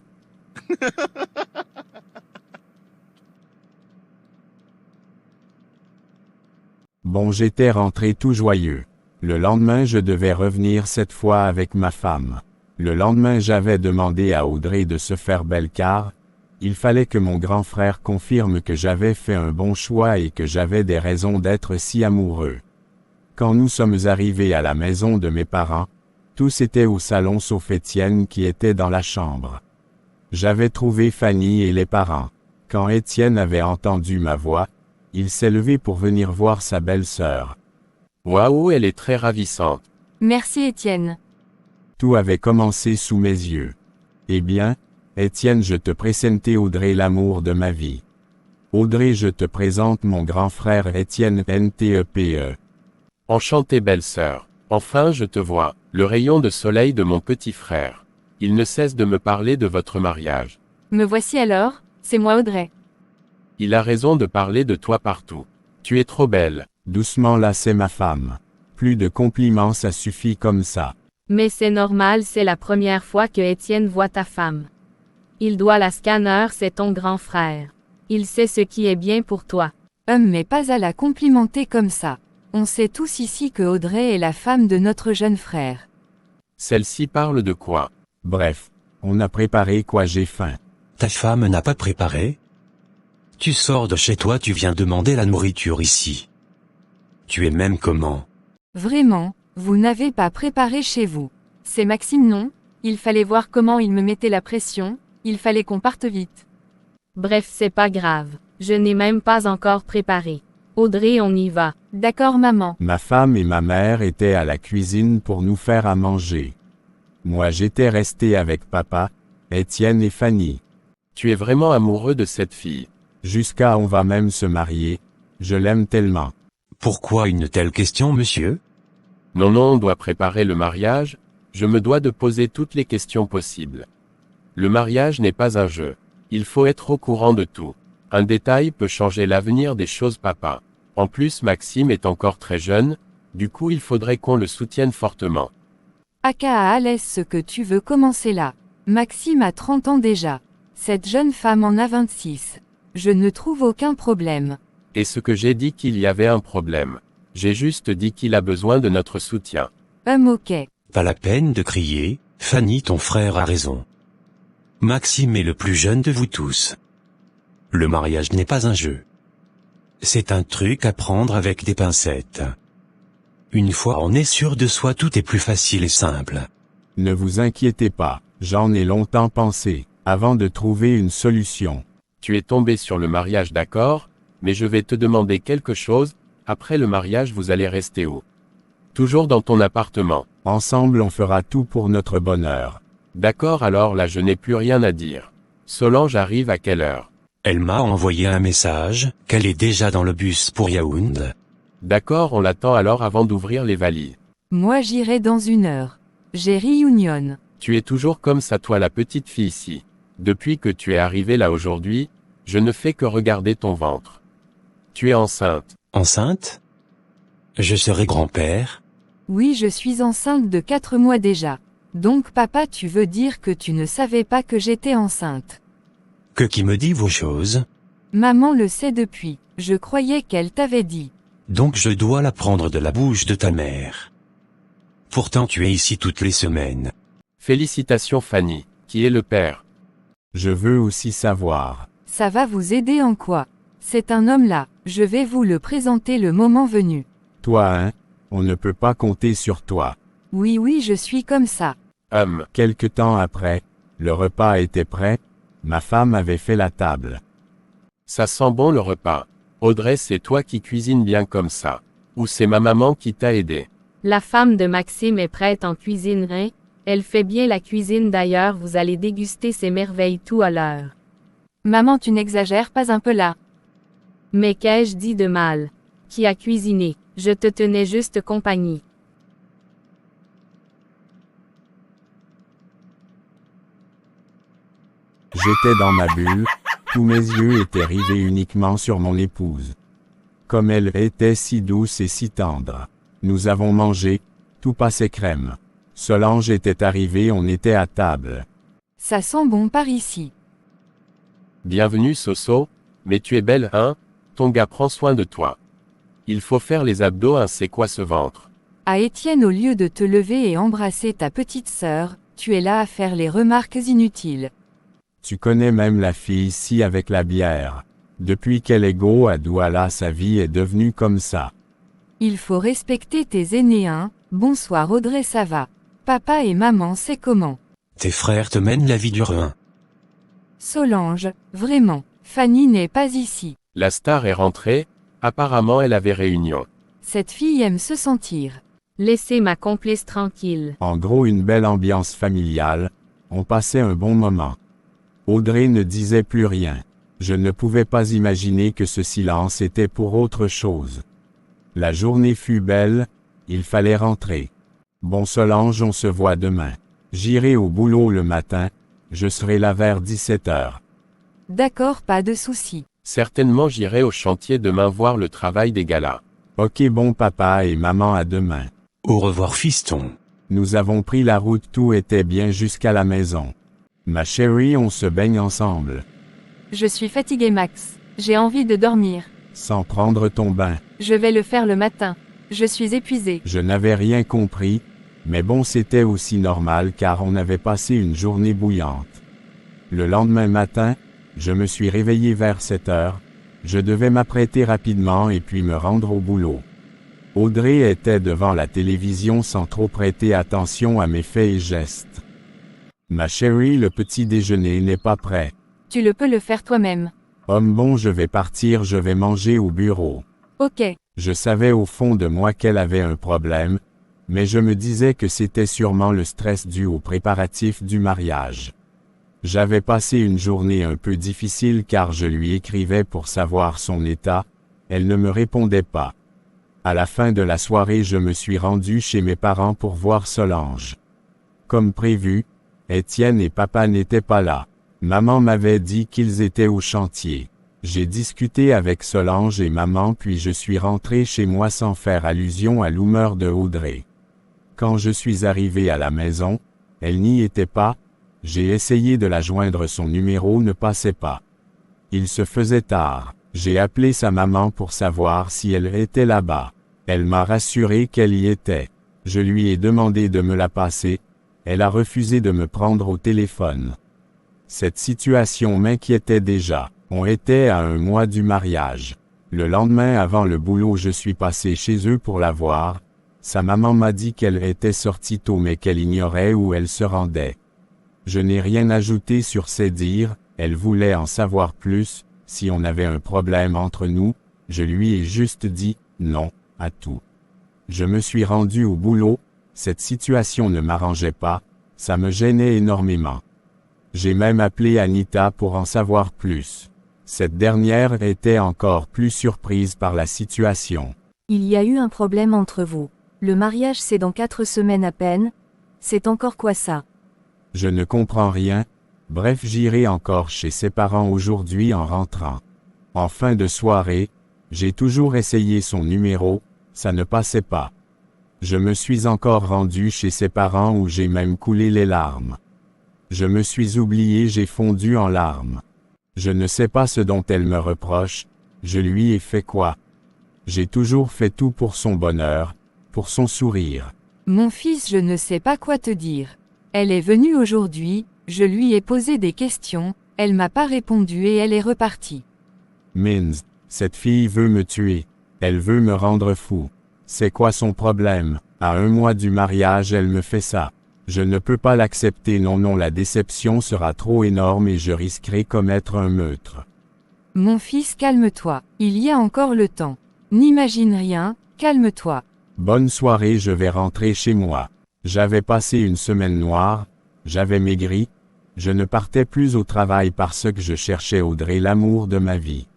[SPEAKER 1] Bon, j'étais rentré tout joyeux. Le lendemain, je devais revenir cette fois avec ma femme. Le lendemain, j'avais demandé à Audrey de se faire belle car il fallait que mon grand frère confirme que j'avais fait un bon choix et que j'avais des raisons d'être si amoureux. Quand nous sommes arrivés à la maison de mes parents, tous étaient au salon sauf Étienne qui était dans la chambre. J'avais trouvé Fanny et les parents. Quand Étienne avait entendu ma voix, il s'est levé pour venir voir sa belle-sœur.
[SPEAKER 3] Waouh, elle est très ravissante.
[SPEAKER 2] Merci Étienne.
[SPEAKER 1] Tout avait commencé sous mes yeux. Eh bien, Étienne, je te présente Audrey, l'amour de ma vie. Audrey, je te présente mon grand frère Étienne NTEPE.
[SPEAKER 3] Enchanté belle-sœur. Enfin je te vois, le rayon de soleil de mon petit frère. Il ne cesse de me parler de votre mariage.
[SPEAKER 2] Me voici alors, c'est moi Audrey.
[SPEAKER 3] Il a raison de parler de toi partout. Tu es trop belle.
[SPEAKER 1] Doucement, là c'est ma femme. Plus de compliments, ça suffit comme ça.
[SPEAKER 4] Mais c'est normal, c'est la première fois que Étienne voit ta femme. Il doit la scanner, c'est ton grand frère. Il sait ce qui est bien pour toi.
[SPEAKER 2] Mais pas à la complimenter comme ça. On sait tous ici que Audrey est la femme de notre jeune frère.
[SPEAKER 3] Celle-ci parle de quoi?
[SPEAKER 1] Bref, on a préparé quoi, j'ai faim.
[SPEAKER 5] Ta femme n'a pas préparé? Tu sors de chez toi, tu viens demander la nourriture ici. Tu es même comment?
[SPEAKER 2] Vraiment, vous n'avez pas préparé chez vous. C'est Maxime, non? Il fallait voir comment il me mettait la pression, il fallait qu'on parte vite.
[SPEAKER 4] Bref, c'est pas grave. Je n'ai même pas encore préparé. Audrey, on y va.
[SPEAKER 2] D'accord maman.
[SPEAKER 1] Ma femme et ma mère étaient à la cuisine pour nous faire à manger. Moi j'étais resté avec papa, Étienne et Fanny.
[SPEAKER 3] Tu es vraiment amoureux de cette fille.
[SPEAKER 1] Jusqu'à on va même se marier. Je l'aime tellement.
[SPEAKER 5] Pourquoi une telle question, monsieur?
[SPEAKER 3] Non, on doit préparer le mariage, je me dois de poser toutes les questions possibles. Le mariage n'est pas un jeu. Il faut être au courant de tout. Un détail peut changer l'avenir des choses, papa. En plus, Maxime est encore très jeune, du coup il faudrait qu'on le soutienne fortement.
[SPEAKER 2] Aka, laisse ce que tu veux commencer là. Maxime a 30 ans déjà. Cette jeune femme en a 26. Je ne trouve aucun problème.
[SPEAKER 3] Et ce que j'ai dit qu'il y avait un problème. J'ai juste dit qu'il a besoin de notre soutien.
[SPEAKER 2] Ok.
[SPEAKER 5] Pas la peine de crier, Fanny, ton frère a raison. Maxime est le plus jeune de vous tous. Le mariage n'est pas un jeu. C'est un truc à prendre avec des pincettes. Une fois on est sûr de soi, tout est plus facile et simple.
[SPEAKER 1] Ne vous inquiétez pas, j'en ai longtemps pensé, avant de trouver une solution.
[SPEAKER 3] Tu es tombé sur le mariage, d'accord, mais je vais te demander quelque chose, après le mariage vous allez rester où? Toujours dans ton appartement.
[SPEAKER 1] Ensemble on fera tout pour notre bonheur.
[SPEAKER 3] D'accord, alors là je n'ai plus rien à dire. Solange arrive à quelle heure?
[SPEAKER 5] Elle m'a envoyé un message, qu'elle est déjà dans le bus pour Yaoundé.
[SPEAKER 3] D'accord, on l'attend alors avant d'ouvrir les valises.
[SPEAKER 2] Moi j'irai dans 1 heure. J'ai réunion.
[SPEAKER 3] Tu es toujours comme ça toi la petite fille ici. Depuis que tu es arrivée là aujourd'hui, je ne fais que regarder ton ventre. Tu es enceinte.
[SPEAKER 5] Enceinte? Je serai grand-père?
[SPEAKER 2] Oui, je suis enceinte de 4 mois déjà. Donc papa, tu veux dire que tu ne savais pas que j'étais enceinte?
[SPEAKER 5] Que qui me dit vos choses?
[SPEAKER 2] Maman le sait depuis. Je croyais qu'elle t'avait dit.
[SPEAKER 5] Donc je dois l'apprendre de la bouche de ta mère. Pourtant tu es ici toutes les semaines.
[SPEAKER 3] Félicitations Fanny, qui est le père.
[SPEAKER 1] Je veux aussi savoir.
[SPEAKER 2] Ça va vous aider en quoi? C'est un homme là, je vais vous le présenter le moment venu.
[SPEAKER 1] Toi hein? On ne peut pas compter sur toi.
[SPEAKER 2] Oui, je suis comme ça.
[SPEAKER 1] Quelque temps après, le repas était prêt, ma femme avait fait la table.
[SPEAKER 3] Ça sent bon le repas. Audrey, c'est toi qui cuisines bien comme ça. Ou c'est ma maman qui t'a aidé?
[SPEAKER 4] La femme de Maxime est prête en cuisinerie. Elle fait bien la cuisine d'ailleurs, vous allez déguster ses merveilles tout à l'heure.
[SPEAKER 2] Maman, tu n'exagères pas un peu là.
[SPEAKER 4] Mais qu'ai-je dit de mal? Qui a cuisiné? Je te tenais juste compagnie.
[SPEAKER 1] J'étais dans ma bulle, tous mes yeux étaient rivés uniquement sur mon épouse. Comme elle était si douce et si tendre. Nous avons mangé, tout passait crème. Solange était arrivée, on était à table.
[SPEAKER 2] Ça sent bon par ici.
[SPEAKER 3] Bienvenue Soso, mais tu es belle hein? Ton gars prend soin de toi. Il faut faire les abdos hein, c'est quoi ce ventre?
[SPEAKER 2] À Étienne, au lieu de te lever et embrasser ta petite sœur, tu es là à faire les remarques inutiles.
[SPEAKER 1] Tu connais même la fille ici avec la bière. Depuis qu'elle est go à Douala, sa vie est devenue comme ça.
[SPEAKER 2] Il faut respecter tes aînés hein. Bonsoir Audrey, ça va? Papa et maman, c'est comment?
[SPEAKER 5] Tes frères te mènent la vie du ruin.
[SPEAKER 2] Solange, vraiment, Fanny n'est pas ici.
[SPEAKER 3] La star est rentrée, apparemment elle avait réunion.
[SPEAKER 2] Cette fille aime se sentir.
[SPEAKER 4] Laissez ma complice tranquille.
[SPEAKER 1] En gros une belle ambiance familiale, on passait un bon moment. Audrey ne disait plus rien. Je ne pouvais pas imaginer que ce silence était pour autre chose. La journée fut belle, il fallait rentrer. Bon Solange, on se voit demain. J'irai au boulot le matin, je serai là vers 17h.
[SPEAKER 2] D'accord, pas de souci.
[SPEAKER 3] Certainement j'irai au chantier demain voir le travail des galas.
[SPEAKER 1] Ok bon papa et maman, à demain.
[SPEAKER 5] Au revoir fiston.
[SPEAKER 1] Nous avons pris la route, tout était bien jusqu'à la maison. Ma chérie, on se baigne ensemble.
[SPEAKER 2] Je suis fatiguée Max. J'ai envie de dormir.
[SPEAKER 1] Sans prendre ton bain.
[SPEAKER 2] Je vais le faire le matin. Je suis épuisée.
[SPEAKER 1] Je n'avais rien compris, mais bon c'était aussi normal car on avait passé une journée bouillante. Le lendemain matin, je me suis réveillé vers 7 heures. Je devais m'apprêter rapidement et puis me rendre au boulot. Audrey était devant la télévision sans trop prêter attention à mes faits et gestes. Ma chérie, le petit déjeuner n'est pas prêt.
[SPEAKER 2] Tu le peux le faire toi-même.
[SPEAKER 1] Homme bon, je vais partir, je vais manger au bureau.
[SPEAKER 2] Ok.
[SPEAKER 1] Je savais au fond de moi qu'elle avait un problème, mais je me disais que c'était sûrement le stress dû aux préparatifs du mariage. J'avais passé une journée un peu difficile car je lui écrivais pour savoir son état, elle ne me répondait pas. À la fin de la soirée, je me suis rendu chez mes parents pour voir Solange. Comme prévu, Étienne et papa n'étaient pas là. Maman m'avait dit qu'ils étaient au chantier. J'ai discuté avec Solange et maman puis je suis rentré chez moi sans faire allusion à l'humeur de Audrey. Quand je suis arrivé à la maison, elle n'y était pas, j'ai essayé de la joindre, son numéro ne passait pas. Il se faisait tard, j'ai appelé sa maman pour savoir si elle était là-bas. Elle m'a rassuré qu'elle y était. Je lui ai demandé de me la passer, elle a refusé de me prendre au téléphone. Cette situation m'inquiétait déjà. On était à 1 mois du mariage. Le lendemain avant le boulot je suis passé chez eux pour la voir. Sa maman m'a dit qu'elle était sortie tôt mais qu'elle ignorait où elle se rendait. Je n'ai rien ajouté sur ses dires, elle voulait en savoir plus, si on avait un problème entre nous, je lui ai juste dit « non » à tout. Je me suis rendu au boulot, cette situation ne m'arrangeait pas, ça me gênait énormément. J'ai même appelé Anita pour en savoir plus. Cette dernière était encore plus surprise par la situation.
[SPEAKER 6] Il y a eu un problème entre vous. Le mariage c'est dans 4 semaines à peine. C'est encore quoi ça?
[SPEAKER 1] Je ne comprends rien. Bref, j'irai encore chez ses parents aujourd'hui en rentrant. En fin de soirée, j'ai toujours essayé son numéro, ça ne passait pas. Je me suis encore rendu chez ses parents où j'ai même coulé les larmes. Je me suis oublié, j'ai fondu en larmes. Je ne sais pas ce dont elle me reproche, je lui ai fait quoi? J'ai toujours fait tout pour son bonheur, pour son sourire.
[SPEAKER 2] Mon fils, je ne sais pas quoi te dire. Elle est venue aujourd'hui, je lui ai posé des questions, elle m'a pas répondu et elle est repartie.
[SPEAKER 1] Minz, cette fille veut me tuer. Elle veut me rendre fou. C'est quoi son problème? À 1 mois du mariage elle me fait ça. Je ne peux pas l'accepter, non, la déception sera trop énorme et je risquerai commettre un meurtre.
[SPEAKER 2] Mon fils, calme-toi, il y a encore le temps. N'imagine rien, calme-toi.
[SPEAKER 1] Bonne soirée, je vais rentrer chez moi. J'avais passé une semaine noire, j'avais maigri, je ne partais plus au travail parce que je cherchais Audrey, l'amour de ma vie.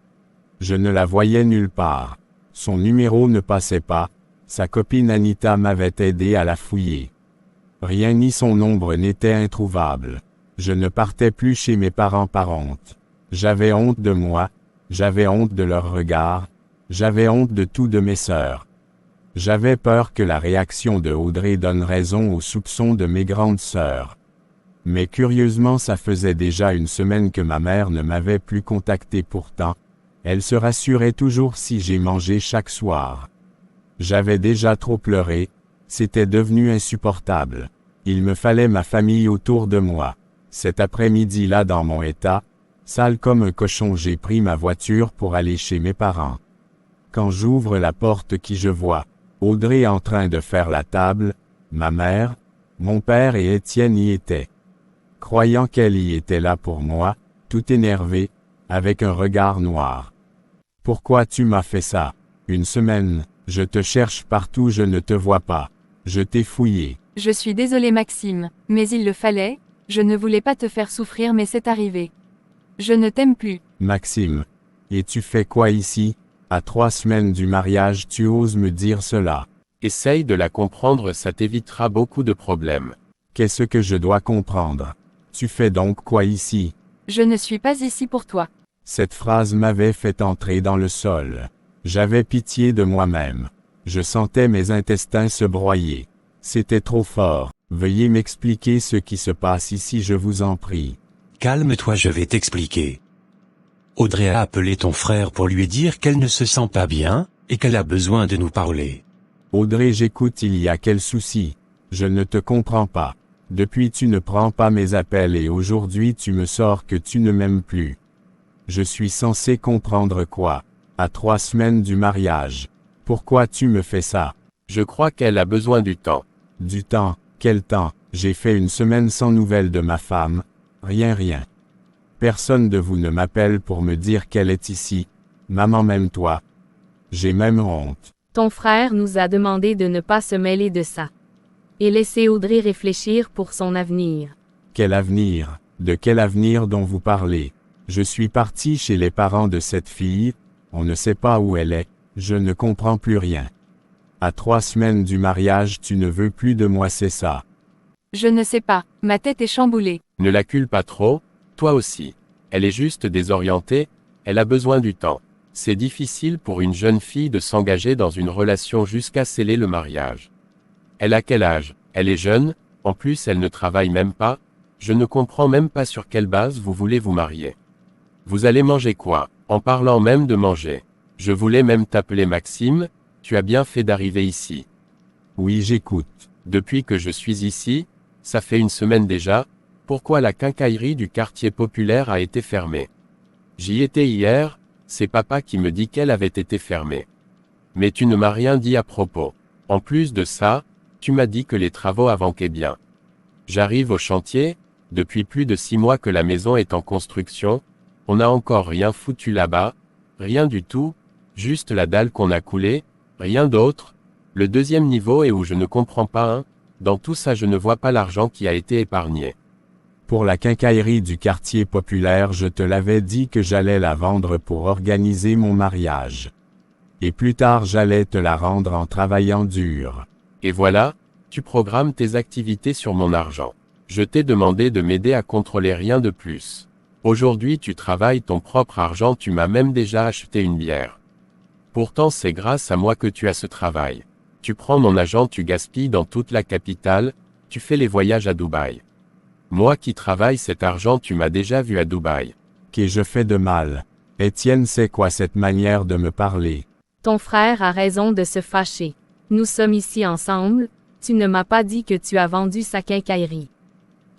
[SPEAKER 1] Je ne la voyais nulle part. Son numéro ne passait pas, sa copine Anita m'avait aidé à la fouiller. Rien ni son ombre n'était introuvable. Je ne partais plus chez mes parents par honte. J'avais honte de moi, j'avais honte de leur regard, j'avais honte de tout de mes sœurs. J'avais peur que la réaction de Audrey donne raison aux soupçons de mes grandes sœurs. Mais curieusement, ça faisait déjà 1 semaine que ma mère ne m'avait plus contacté pourtant. Elle se rassurait toujours si j'ai mangé chaque soir. J'avais déjà trop pleuré, c'était devenu insupportable. Il me fallait ma famille autour de moi. Cet après-midi-là, dans mon état, sale comme un cochon, j'ai pris ma voiture pour aller chez mes parents. Quand j'ouvre la porte, qui je vois? Audrey en train de faire la table, ma mère, mon père et Étienne y étaient. Croyant qu'elle y était là pour moi, tout énervée, avec un regard noir. Pourquoi tu m'as fait ça? 1 semaine, je te cherche partout, je ne te vois pas. Je t'ai fouillé.
[SPEAKER 2] Je suis désolée Maxime, mais il le fallait, je ne voulais pas te faire souffrir mais c'est arrivé. Je ne t'aime plus.
[SPEAKER 1] Maxime. Et tu fais quoi ici? À 3 semaines du mariage, tu oses me dire cela?
[SPEAKER 3] Essaye de la comprendre, ça t'évitera beaucoup de problèmes.
[SPEAKER 1] Qu'est-ce que je dois comprendre? Tu fais donc quoi ici?
[SPEAKER 2] Je ne suis pas ici pour toi.
[SPEAKER 1] Cette phrase m'avait fait entrer dans le sol. J'avais pitié de moi-même. Je sentais mes intestins se broyer. C'était trop fort. Veuillez m'expliquer ce qui se passe ici, je vous en prie.
[SPEAKER 5] Calme-toi, je vais t'expliquer. Audrey a appelé ton frère pour lui dire qu'elle ne se sent pas bien, et qu'elle a besoin de nous parler.
[SPEAKER 1] Audrey, j'écoute, il y a quel souci? Je ne te comprends pas. Depuis tu ne prends pas mes appels et aujourd'hui tu me sors que tu ne m'aimes plus. Je suis censé comprendre quoi? À 3 semaines du mariage. Pourquoi tu me fais ça?
[SPEAKER 3] Je crois qu'elle a besoin du temps.
[SPEAKER 1] Du temps? Quel temps? J'ai fait 1 semaine sans nouvelles de ma femme. Rien. Personne de vous ne m'appelle pour me dire qu'elle est ici. Maman, même toi. J'ai même honte.
[SPEAKER 4] Ton frère nous a demandé de ne pas se mêler de ça. Et laisser Audrey réfléchir pour son avenir.
[SPEAKER 1] Quel avenir? De quel avenir dont vous parlez? Je suis parti chez les parents de cette fille, on ne sait pas où elle est, je ne comprends plus rien. À 3 semaines du mariage, tu ne veux plus de moi, c'est ça?
[SPEAKER 2] Je ne sais pas, ma tête est chamboulée.
[SPEAKER 3] Ne la culpe pas trop, toi aussi. Elle est juste désorientée, Elle a besoin du temps. C'est difficile pour une jeune fille de s'engager dans une relation jusqu'à sceller le mariage. Elle a quel âge? Elle est jeune, en plus elle ne travaille même pas, je ne comprends même pas sur quelle base vous voulez vous marier. Vous allez manger quoi? En parlant même de manger. Je voulais même t'appeler Maxime, tu as bien fait d'arriver ici.
[SPEAKER 1] Oui, j'écoute.
[SPEAKER 3] Depuis que je suis ici, ça fait une semaine déjà, pourquoi la quincaillerie du quartier populaire a été fermée? J'y étais hier, c'est papa qui me dit qu'elle avait été fermée. Mais tu ne m'as rien dit à propos. En plus de ça, tu m'as dit que les travaux avançaient bien. J'arrive au chantier, depuis plus de 6 mois que la maison est en construction, on n'a encore rien foutu là-bas, rien du tout, juste la dalle qu'on a coulée, rien d'autre. Le deuxième niveau est où je ne comprends pas, hein, dans tout ça je ne vois pas l'argent qui a été épargné.
[SPEAKER 1] Pour la quincaillerie du quartier populaire, je te l'avais dit que j'allais la vendre pour organiser mon mariage. Et plus tard j'allais te la rendre en travaillant dur.
[SPEAKER 3] Et voilà, tu programmes tes activités sur mon argent. Je t'ai demandé de m'aider à contrôler, rien de plus. Aujourd'hui tu travailles ton propre argent, tu m'as même déjà acheté une bière. Pourtant c'est grâce à moi que tu as ce travail. Tu prends mon argent, tu gaspilles dans toute la capitale, tu fais les voyages à Dubaï. Moi qui travaille cet argent, tu m'as déjà vu à Dubaï.
[SPEAKER 1] Qu'ai-je fait de mal? Étienne, c'est quoi cette manière de me parler?
[SPEAKER 4] Ton frère a raison de se fâcher. Nous sommes ici ensemble, tu ne m'as pas dit que tu as vendu sa quincaillerie.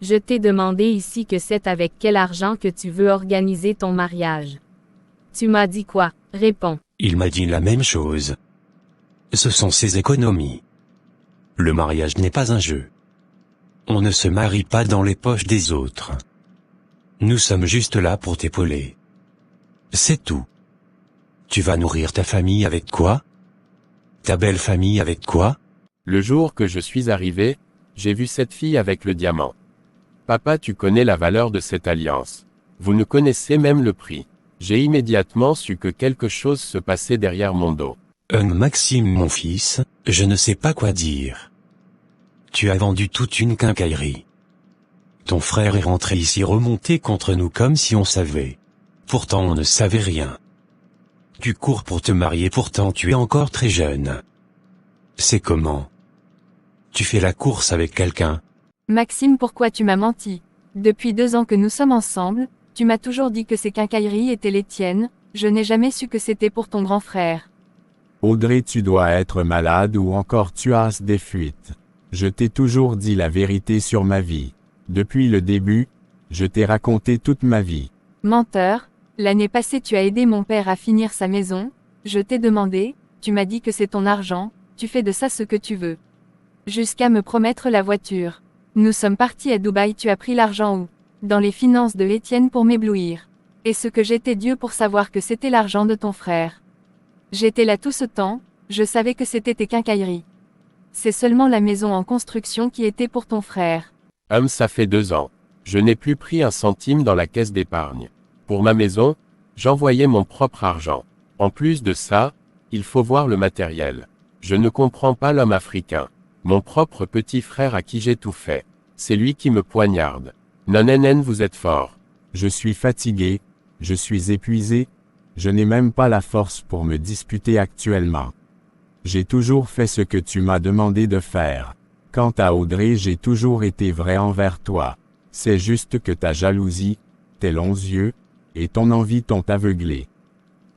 [SPEAKER 4] Je t'ai demandé ici que c'est avec quel argent que tu veux organiser ton mariage. Tu m'as dit quoi? Réponds.
[SPEAKER 5] Il m'a dit la même chose. Ce sont ses économies. Le mariage n'est pas un jeu. On ne se marie pas dans les poches des autres. Nous sommes juste là pour t'épauler. C'est tout. Tu vas nourrir ta famille avec quoi? Ta belle famille avec quoi?
[SPEAKER 3] Le jour que je suis arrivé, j'ai vu cette fille avec le diamant. Papa, tu connais la valeur de cette alliance. Vous ne connaissez même le prix. J'ai immédiatement su que quelque chose se passait derrière mon dos.
[SPEAKER 5] Maxime, mon fils, je ne sais pas quoi dire. Tu as vendu toute une quincaillerie. Ton frère est rentré ici remonté contre nous comme si on savait. Pourtant on ne savait rien. Tu cours pour te marier, pourtant tu es encore très jeune. C'est comment? Tu fais la course avec quelqu'un?
[SPEAKER 2] Maxime, pourquoi tu m'as menti? Depuis 2 ans que nous sommes ensemble, tu m'as toujours dit que ces quincailleries étaient les tiennes, je n'ai jamais su que c'était pour ton grand frère.
[SPEAKER 1] Audrey, tu dois être malade ou encore tu as des fuites. Je t'ai toujours dit la vérité sur ma vie. Depuis le début, je t'ai raconté toute ma vie.
[SPEAKER 2] Menteur, l'année passée tu as aidé mon père à finir sa maison, je t'ai demandé, tu m'as dit que c'est ton argent, tu fais de ça ce que tu veux. Jusqu'à me promettre la voiture. Nous sommes partis à Dubaï, tu as pris l'argent où? Dans les finances de Étienne pour m'éblouir. Et ce que j'étais Dieu pour savoir que c'était l'argent de ton frère. J'étais là tout ce temps, je savais que c'était tes quincailleries. C'est seulement la maison en construction qui était pour ton frère.
[SPEAKER 3] Ça fait 2 ans. Je n'ai plus pris un centime dans la caisse d'épargne. Pour ma maison, j'envoyais mon propre argent. En plus de ça, il faut voir le matériel. Je ne comprends pas l'homme africain. Mon propre petit frère à qui j'ai tout fait. C'est lui qui me poignarde. Non, vous êtes fort.
[SPEAKER 1] Je suis fatigué, je suis épuisé, je n'ai même pas la force pour me disputer actuellement. J'ai toujours fait ce que tu m'as demandé de faire. Quant à Audrey, j'ai toujours été vrai envers toi. C'est juste que ta jalousie, tes longs yeux, et ton envie t'ont aveuglé.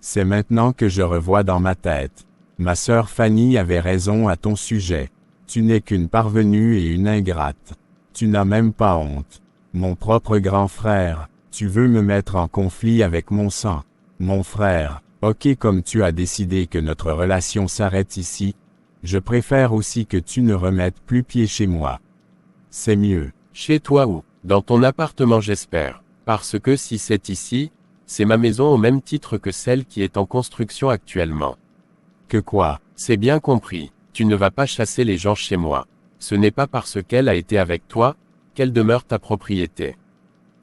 [SPEAKER 1] C'est maintenant que je revois dans ma tête. Ma sœur Fanny avait raison à ton sujet. Tu n'es qu'une parvenue et une ingrate. Tu n'as même pas honte. Mon propre grand frère, tu veux me mettre en conflit avec mon sang. Mon frère, ok, comme tu as décidé que notre relation s'arrête ici, je préfère aussi que tu ne remettes plus pied chez moi. C'est mieux.
[SPEAKER 3] Chez toi ou, dans ton appartement j'espère, parce que si c'est ici, c'est ma maison au même titre que celle qui est en construction actuellement.
[SPEAKER 1] Que quoi?
[SPEAKER 3] C'est bien compris, tu ne vas pas chasser les gens chez moi. Ce n'est pas parce qu'elle a été avec toi, qu'elle demeure ta propriété.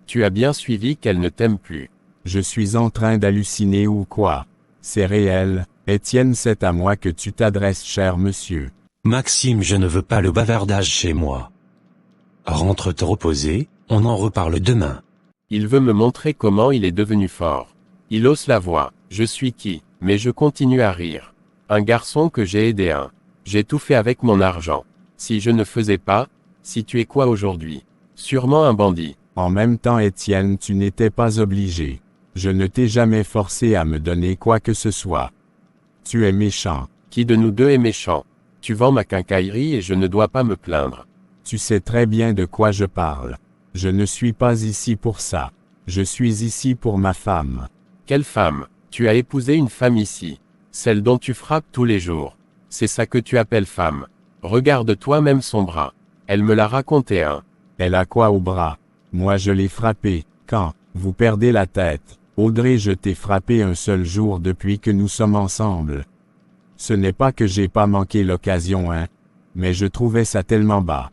[SPEAKER 3] Tu as bien suivi qu'elle ne t'aime plus.
[SPEAKER 1] Je suis en train d'halluciner ou quoi? C'est réel, Étienne, c'est à moi que tu t'adresses, cher monsieur.
[SPEAKER 5] Maxime, je ne veux pas le bavardage chez moi. Rentre te reposer, on en reparle demain.
[SPEAKER 3] Il veut me montrer comment il est devenu fort. Il hausse la voix. Je suis qui? Mais je continue à rire. Un garçon que j'ai aidé. J'ai tout fait avec mon argent. Si je ne faisais pas, si tu es quoi aujourd'hui? Sûrement un bandit.
[SPEAKER 1] En même temps, Étienne, tu n'étais pas obligé. Je ne t'ai jamais forcé à me donner quoi que ce soit. Tu es méchant.
[SPEAKER 3] Qui de nous deux est méchant? Tu vends ma quincaillerie et je ne dois pas me plaindre.
[SPEAKER 1] Tu sais très bien de quoi je parle. Je ne suis pas ici pour ça. Je suis ici pour ma femme.
[SPEAKER 3] Quelle femme? Tu as épousé une femme ici. Celle dont tu frappes tous les jours. C'est ça que tu appelles femme. Regarde toi-même son bras. Elle me l'a raconté.
[SPEAKER 1] Elle a quoi au bras? Moi je l'ai frappée. Quand vous perdez la tête. Audrey, je t'ai frappé un seul jour depuis que nous sommes ensemble. Ce n'est pas que j'ai pas manqué l'occasion, mais je trouvais ça tellement bas.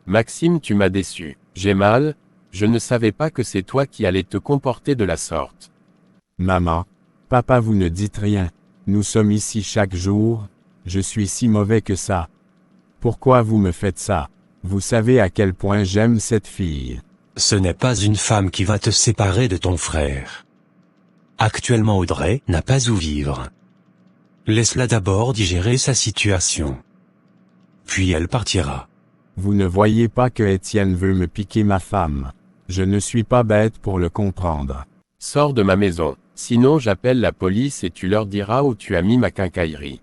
[SPEAKER 3] Maxime, tu m'as déçu. J'ai mal, je ne savais pas que c'est toi qui allais te comporter de la sorte.
[SPEAKER 1] Maman, papa, vous ne dites rien. Nous sommes ici chaque jour, je suis si mauvais que ça. Pourquoi vous me faites ça? Vous savez à quel point j'aime cette fille.
[SPEAKER 5] Ce n'est pas une femme qui va te séparer de ton frère. Actuellement Audrey n'a pas où vivre. Laisse-la d'abord digérer sa situation. Puis elle partira.
[SPEAKER 1] Vous ne voyez pas que Étienne veut me piquer ma femme. Je ne suis pas bête pour le comprendre.
[SPEAKER 3] Sors de ma maison, sinon j'appelle la police et tu leur diras où tu as mis ma quincaillerie.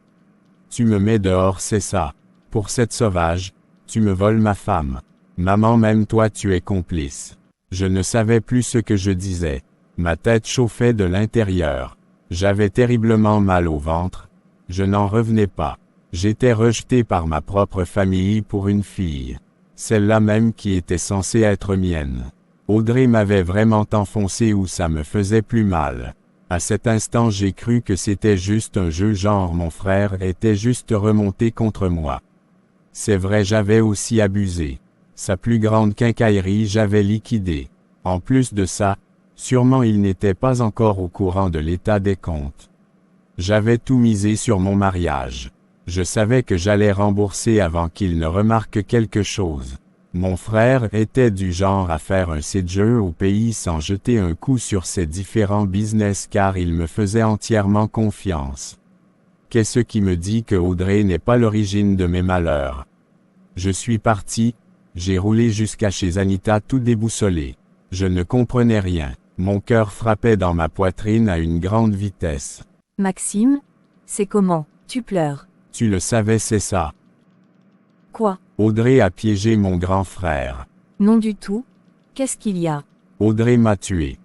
[SPEAKER 1] Tu me mets dehors, c'est ça. Pour cette sauvage, tu me voles ma femme. Maman, même toi tu es complice. Je ne savais plus ce que je disais. Ma tête chauffait de l'intérieur. J'avais terriblement mal au ventre. Je n'en revenais pas. J'étais rejeté par ma propre famille pour une fille. Celle-là même qui était censée être mienne. Audrey m'avait vraiment enfoncé où ça me faisait plus mal. À cet instant j'ai cru que c'était juste un jeu, genre mon frère était juste remonté contre moi. C'est vrai, j'avais aussi abusé. Sa plus grande quincaillerie j'avais liquidé. En plus de ça, sûrement il n'était pas encore au courant de l'état des comptes. J'avais tout misé sur mon mariage. Je savais que j'allais rembourser avant qu'il ne remarque quelque chose. Mon frère était du genre à faire un jeu au pays sans jeter un coup sur ses différents business car il me faisait entièrement confiance. Qu'est-ce qui me dit que Audrey n'est pas l'origine de mes malheurs? Je suis parti, j'ai roulé jusqu'à chez Anita tout déboussolé. Je ne comprenais rien. Mon cœur frappait dans ma poitrine à une grande vitesse.
[SPEAKER 6] Maxime? C'est comment? Tu pleures.
[SPEAKER 1] Tu le savais, c'est ça.
[SPEAKER 6] Quoi?
[SPEAKER 1] Audrey a piégé mon grand frère.
[SPEAKER 6] Non du tout. Qu'est-ce qu'il y a?
[SPEAKER 1] Audrey m'a tué.